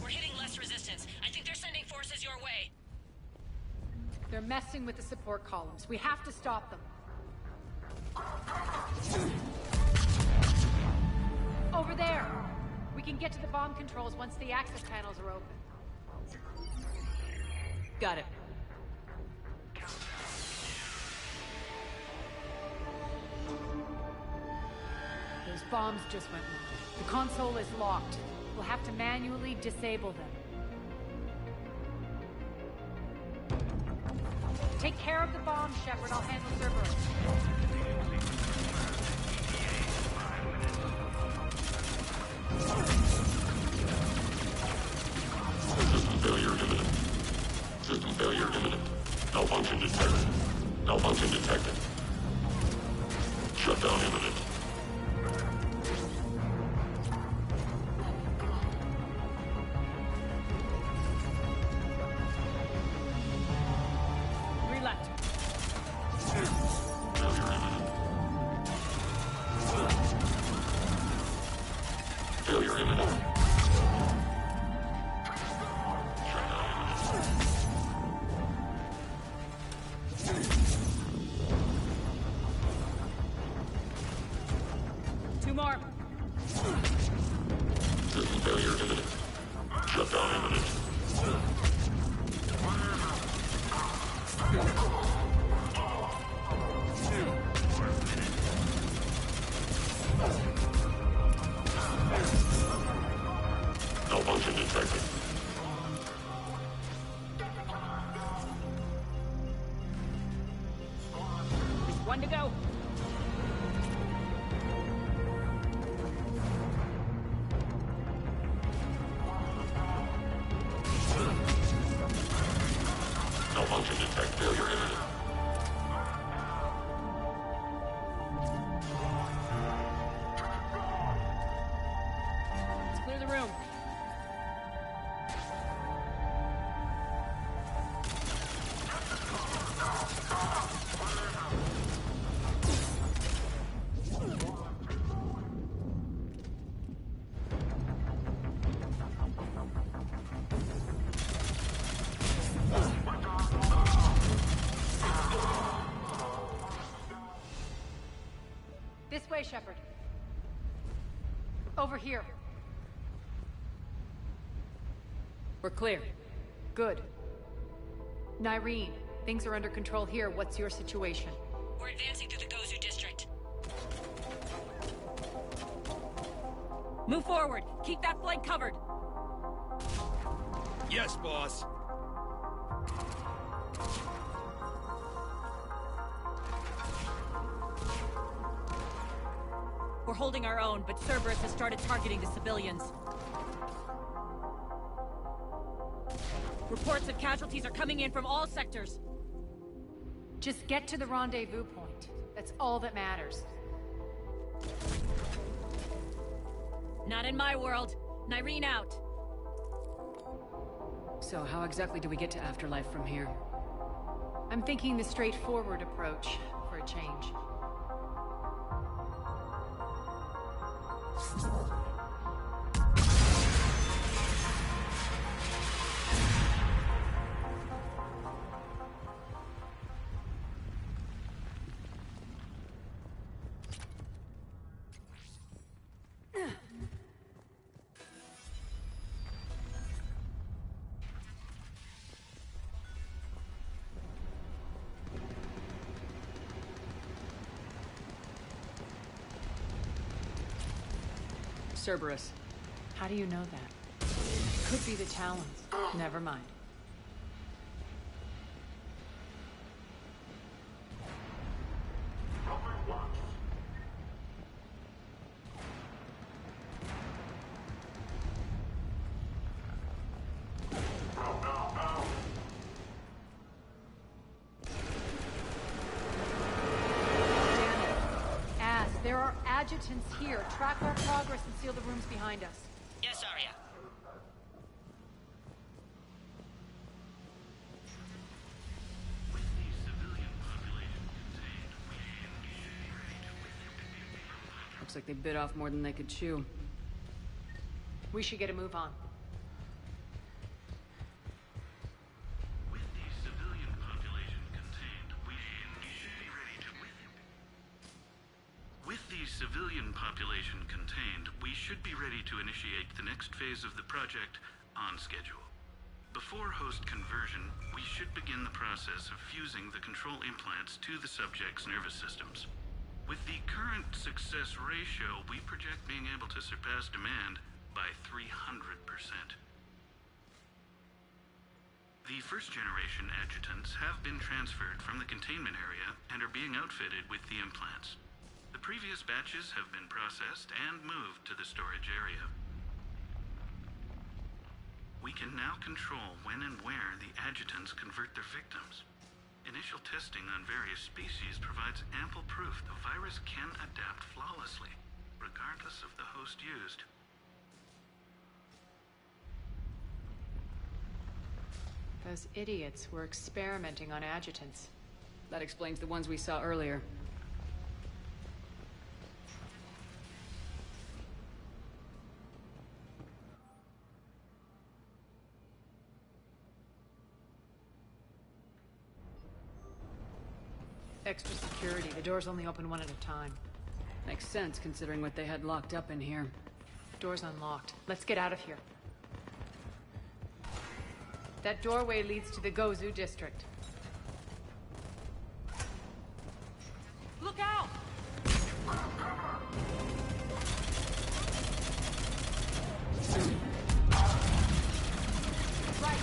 We're hitting less resistance. I think they're sending forces your way. They're messing with the support columns. We have to stop them. Over there! We can get to the bomb controls once the access panels are open. Got it. Those bombs just went wrong. The console is locked. We'll have to manually disable them. Take care of the bombs, Shepard. I'll handle Cerberus. System failure imminent. System failure imminent. Malfunction detected. Malfunction detected. Shutdown imminent. Failure imminent. Two more. System failure imminent. Shutdown imminent. Malfunction detected. One to go. Shepard. Over here. We're clear. Good. Nyreen, things are under control here. What's your situation? We're advancing through the Gozu district. Move forward. Keep that flank covered. Yes, boss. We're holding our own, but Cerberus has started targeting the civilians. Reports of casualties are coming in from all sectors. Just get to the rendezvous point. That's all that matters. Not in my world. Nyreen out. So how exactly do we get to Afterlife from here? I'm thinking the straightforward approach, for a change. Cerberus. How do you know that? Could be the Talons. Never mind. Adjutants here. Track our progress and seal the rooms behind us. Yes, Arya. Looks like they bit off more than they could chew. We should get a move on. Civilian population contained, we should be ready to initiate the next phase of the project on schedule. Before host conversion, we should begin the process of fusing the control implants to the subject's nervous systems. With the current success ratio, we project being able to surpass demand by 300%. The first-generation adjutants have been transferred from the containment area and are being outfitted with the implants. The previous batches have been processed and moved to the storage area. We can now control when and where the adjutants convert their victims. Initial testing on various species provides ample proof the virus can adapt flawlessly, regardless of the host used. Those idiots were experimenting on adjutants. That explains the ones we saw earlier. Extra security. The doors only open one at a time. Makes sense, considering what they had locked up in here. Door's unlocked. Let's get out of here. That doorway leads to the Gozu district. Look out! Right.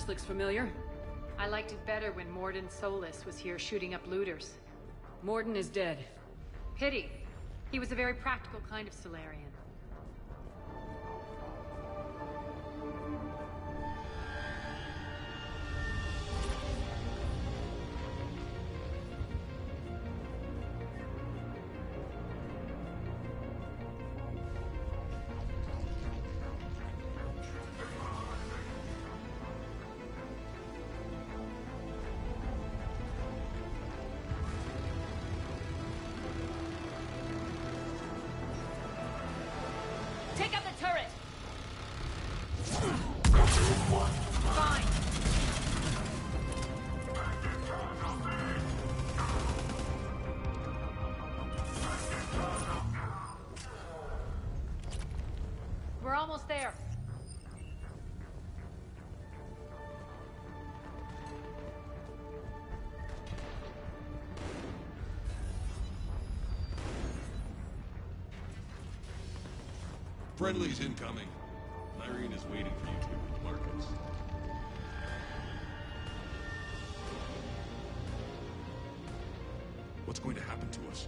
This looks familiar. I liked it better when Morden Solus was here shooting up looters. Morden is dead. Pity. He was a very practical kind of Solarian. Take out the turret! Fine. We're almost there. Friendly's incoming. Irene is waiting for you two with Marcus. What's going to happen to us?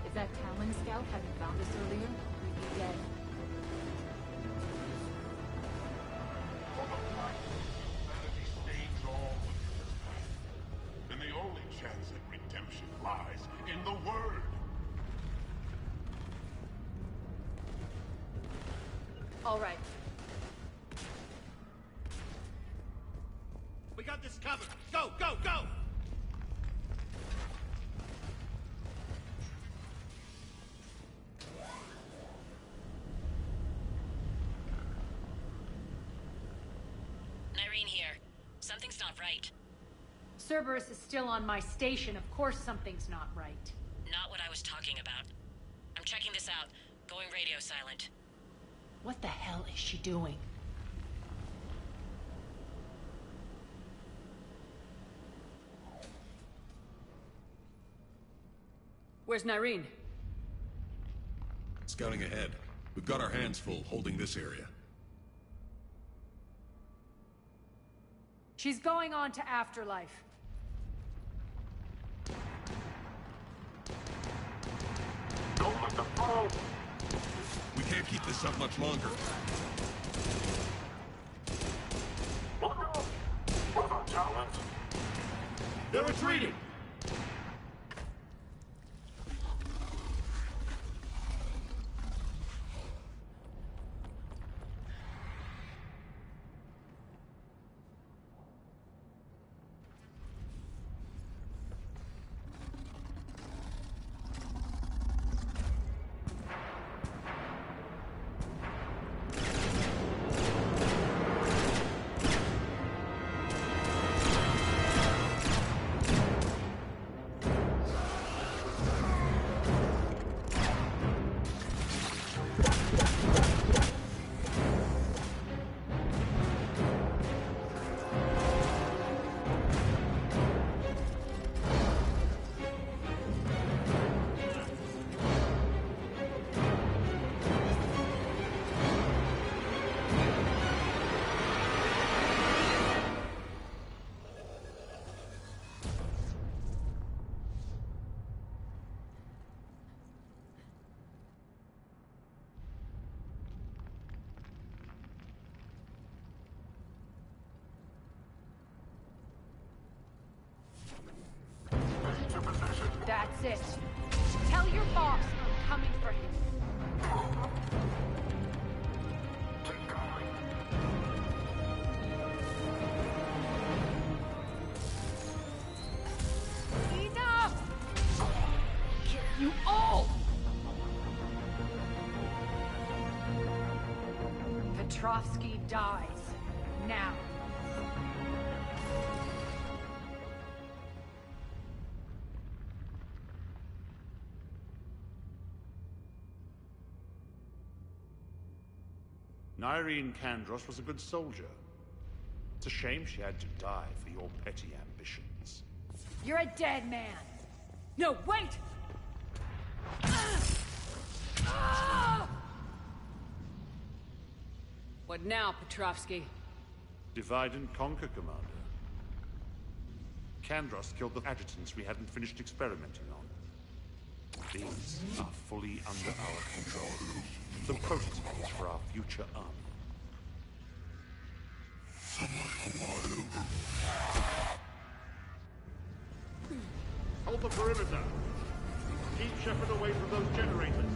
If that Talon scout hadn't found us earlier, we'd be dead. And the only chance at redemption lies in the word. All right. We got this covered. Go, go, go! Irene here. Something's not right. Cerberus is still on my station. Of course something's not right. Not what I was talking about. I'm checking this out. Going radio silent. What the hell is she doing? Where's Nyreen? Scouting ahead. We've got our hands full holding this area. She's going on to Afterlife. Don't let them fall. We can't keep this up much longer. Look out! What's our talents? They're retreating! That's it. Tell your boss I'm coming for him. Enough! Kill you all! Petrovsky dies. Now. Nyreen Kandros was a good soldier. It's a shame she had to die for your petty ambitions. You're a dead man. No, wait! What now, Petrovsky? Divide and conquer, Commander. Kandros killed the adjutants we hadn't finished experimenting on. These are fully under our control. The prototypes for our future army. Hold the perimeter. Keep Shepard away from those generators.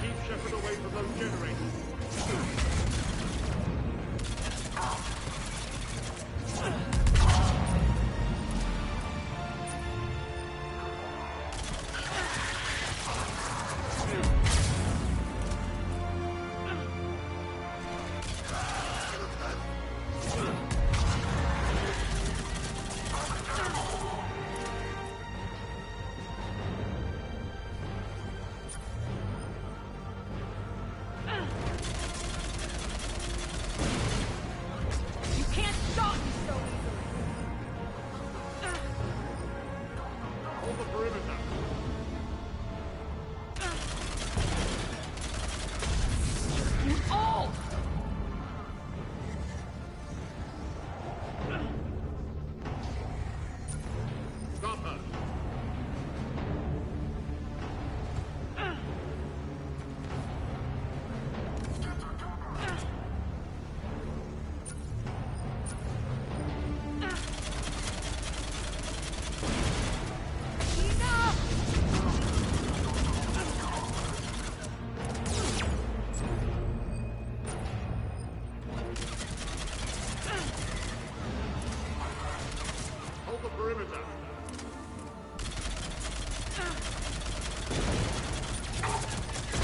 Keep Shepard away from those generators.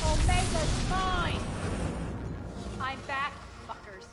Omega's mine! I'm back, fuckers.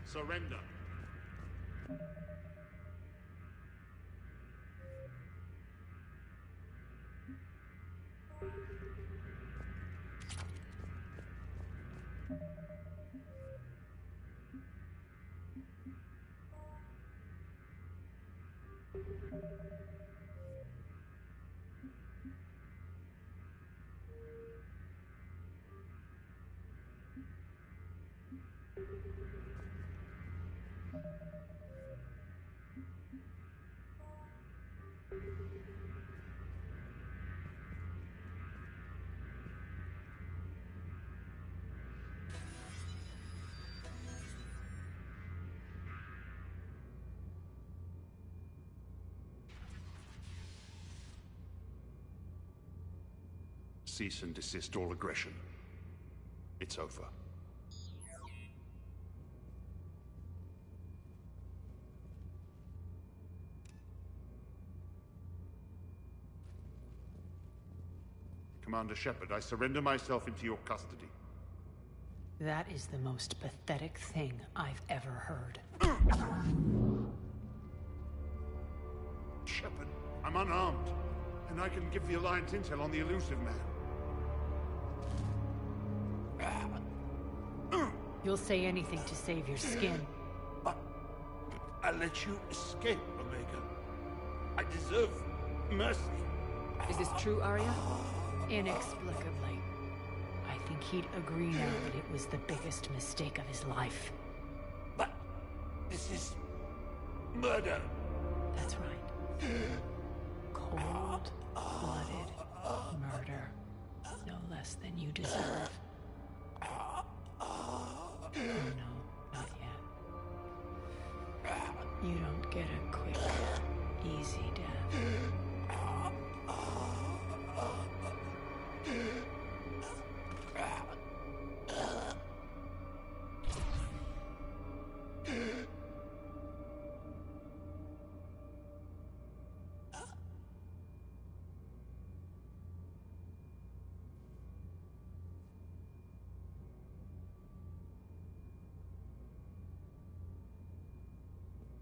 Surrender. Cease and desist all aggression. It's over. Commander Shepard, I surrender myself into your custody. That is the most pathetic thing I've ever heard. Shepard, I'm unarmed, and I can give the Alliance intel on the elusive man. You'll say anything to save your skin. But I let you escape, Omega. I deserve mercy. Is this true, Arya? Inexplicably. I think he'd agree now that it was the biggest mistake of his life. But this is murder. That's right. Cold-blooded murder. No less than you deserve. Oh no, not yet. You don't get a quick, easy death.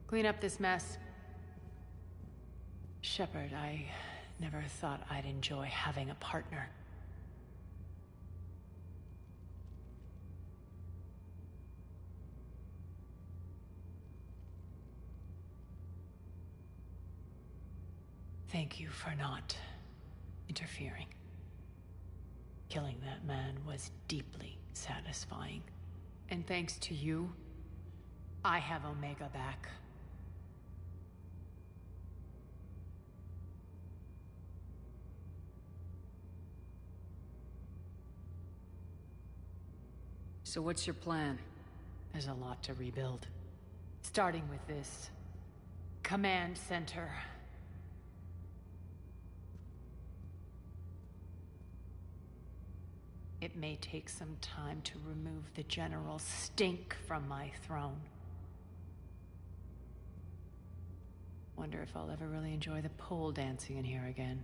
Clean up this mess. Shepard, I never thought I'd enjoy having a partner. Thank you for not interfering. Killing that man was deeply satisfying. And thanks to you, I have Omega back. So what's your plan? There's a lot to rebuild. Starting with this command center. It may take some time to remove the general stink from my throne. Wonder if I'll ever really enjoy the pole dancing in here again.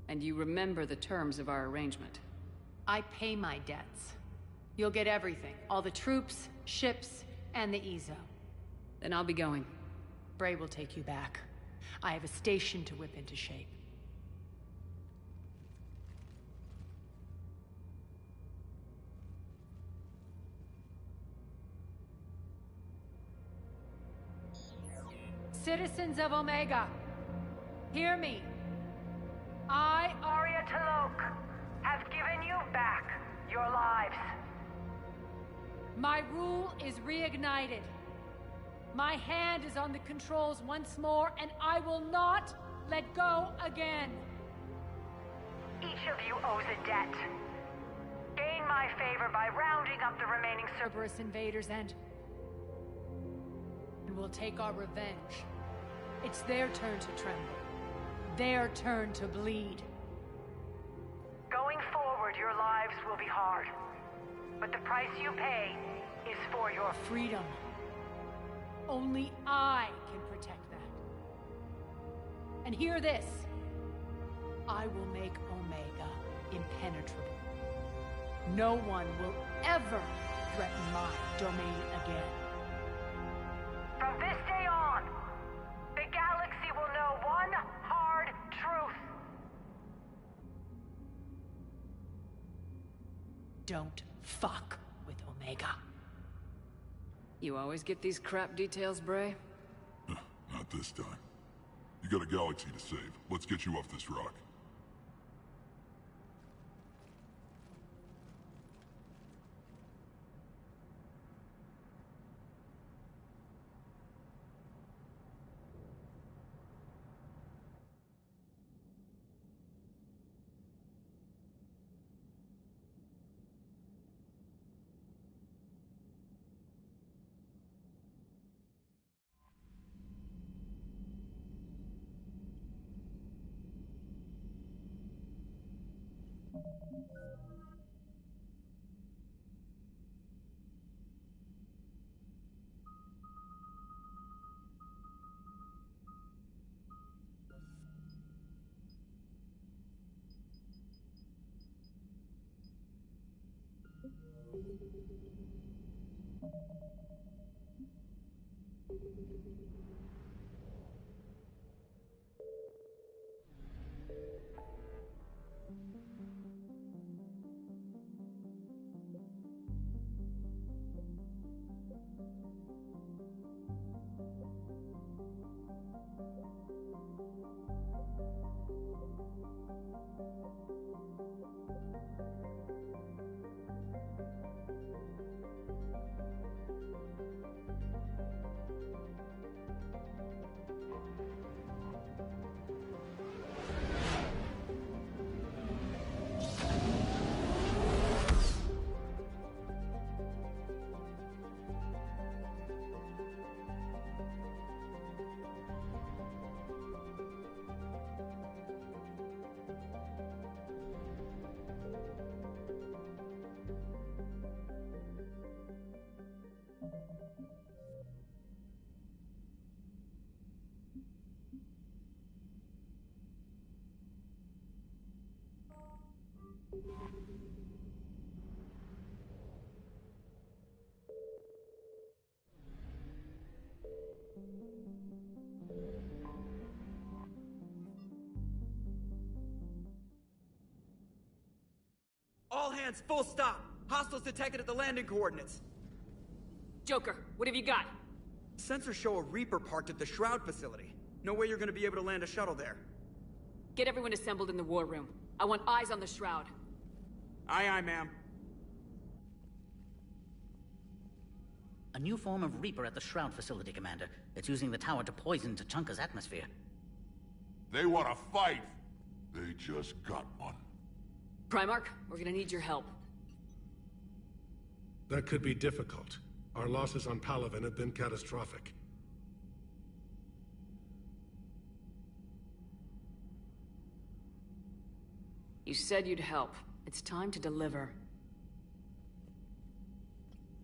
And you remember the terms of our arrangement? I pay my debts. You'll get everything. All the troops, ships, and the Ezo. Then I'll be going. Bray will take you back. I have a station to whip into shape. Citizens of Omega, hear me. I, Arya T'Loak, have given you back your lives. My rule is reignited. My hand is on the controls once more, and I will not let go again. Each of you owes a debt. Gain my favor by rounding up the remaining Cerberus invaders and we'll take our revenge. It's their turn to tremble. Their turn to bleed. Going forward, your lives will be hard. But the price you pay is for your freedom. Only I can protect that. And hear this. I will make Omega impenetrable. No one will ever threaten my domain again. From this day on, the galaxy will know one hard truth. Don't fuck with Omega. You always get these crap details, Bray? Not this time. You got a galaxy to save. Let's get you off this rock. All hands, full stop! Hostiles detected at the landing coordinates. Joker, what have you got? Sensors show a Reaper parked at the Shroud facility. No way you're gonna be able to land a shuttle there. Get everyone assembled in the war room. I want eyes on the Shroud. Aye, aye, ma'am. A new form of Reaper at the Shroud facility, Commander. It's using the tower to poison Tachanka's atmosphere. They want to fight. They just got one. Primarch, we're gonna need your help. That could be difficult. Our losses on Palaven have been catastrophic. You said you'd help. It's time to deliver.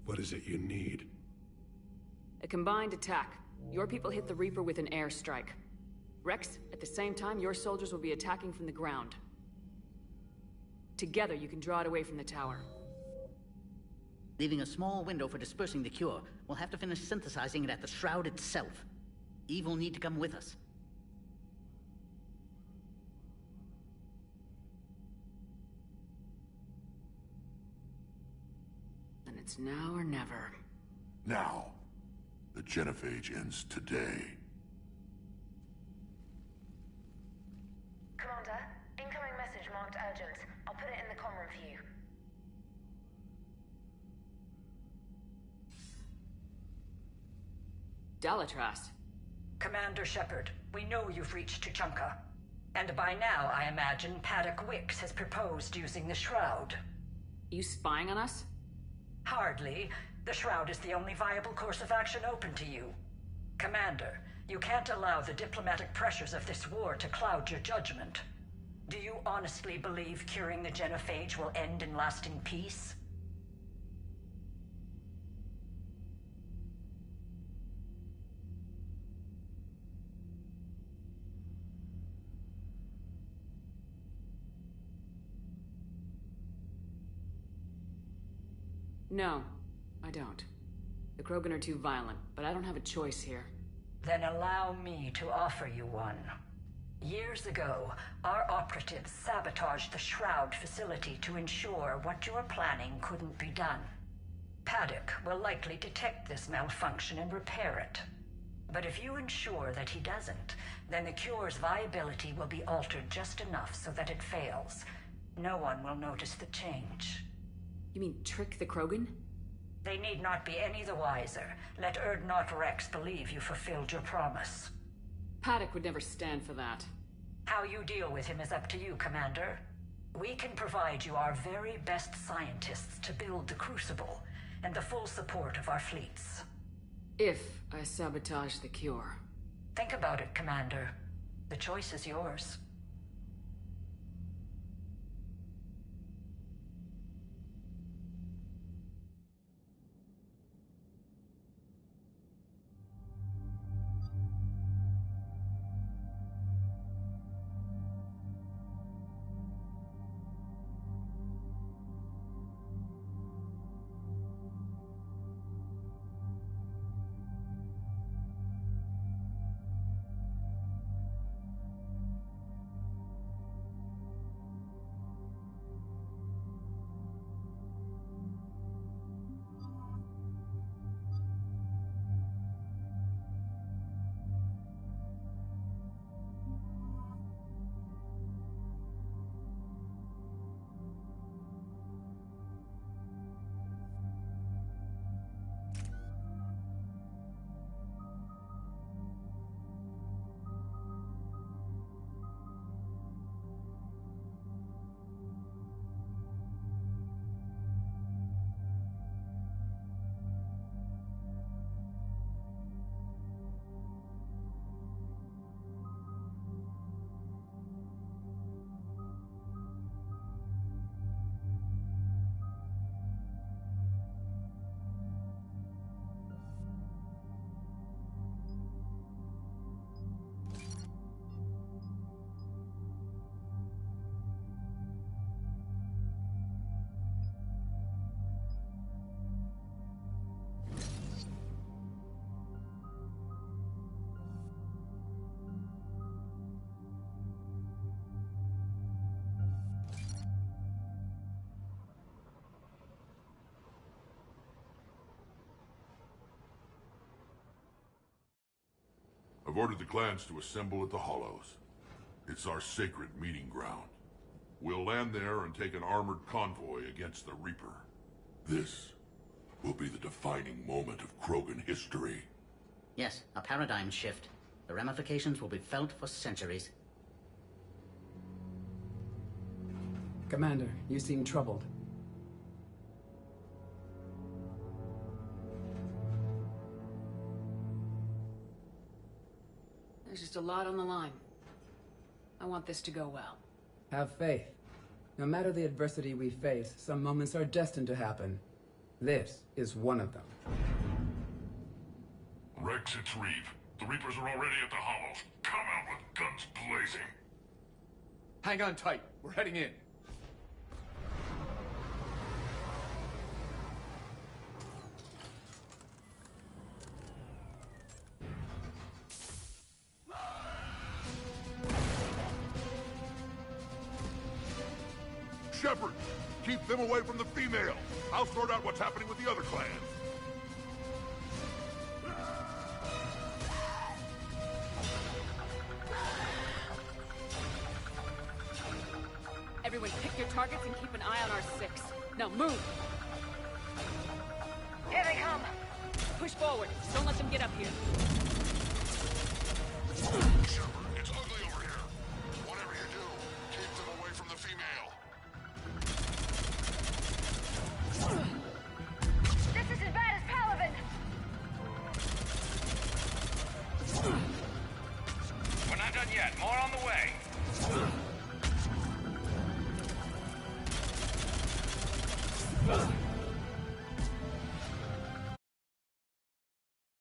What is it you need? A combined attack. Your people hit the Reaper with an airstrike. Rex, at the same time, your soldiers will be attacking from the ground. Together, you can draw it away from the tower. Leaving a small window for dispersing the cure. We'll have to finish synthesizing it at the Shroud itself. Eve will need to come with us. Then it's now or never. Now. The genophage ends today. Commander, incoming message marked urgent. I'll put it in the comm room for you. Dalatras. Commander Shepard, we know you've reached Tachanka. And by now, I imagine Paddock Wicks has proposed using the Shroud. You spying on us? Hardly. The Shroud is the only viable course of action open to you. Commander, you can't allow the diplomatic pressures of this war to cloud your judgment. Do you honestly believe curing the genophage will end in lasting peace? No, I don't. The Krogan are too violent, but I don't have a choice here. Then allow me to offer you one. Years ago, our operatives sabotaged the Shroud facility to ensure what you were planning couldn't be done. Paddock will likely detect this malfunction and repair it. But if you ensure that he doesn't, then the cure's viability will be altered just enough so that it fails. No one will notice the change. You mean trick the Krogan? They need not be any the wiser. Let Urdnot Rex believe you fulfilled your promise. Paddock would never stand for that. How you deal with him is up to you, Commander. We can provide you our very best scientists to build the Crucible, and the full support of our fleets. If I sabotage the cure. Think about it, Commander. The choice is yours. ordered the clans to assemble at the Hollows. It's our sacred meeting ground. We'll land there and take an armored convoy against the Reaper. This will be the defining moment of Krogan history. Yes, a paradigm shift. The ramifications will be felt for centuries. Commander, you seem troubled. There's just a lot on the line. I want this to go well. Have faith. No matter the adversity we face, some moments are destined to happen. This is one of them. Rex, it's Reeve. The Reapers are already at the Hollows. Come out with guns blazing. Hang on tight. We're heading in. Shepard, keep them away from the female. I'll sort out what's happening with the other clans. Everyone pick your targets and keep an eye on our 6. Now move! Here they come! Push forward. Don't let them get up here. Shepard, it's ugly over here. Whatever you do, keep them away from the female. This is as bad as Palaven! We're not done yet. More on the way.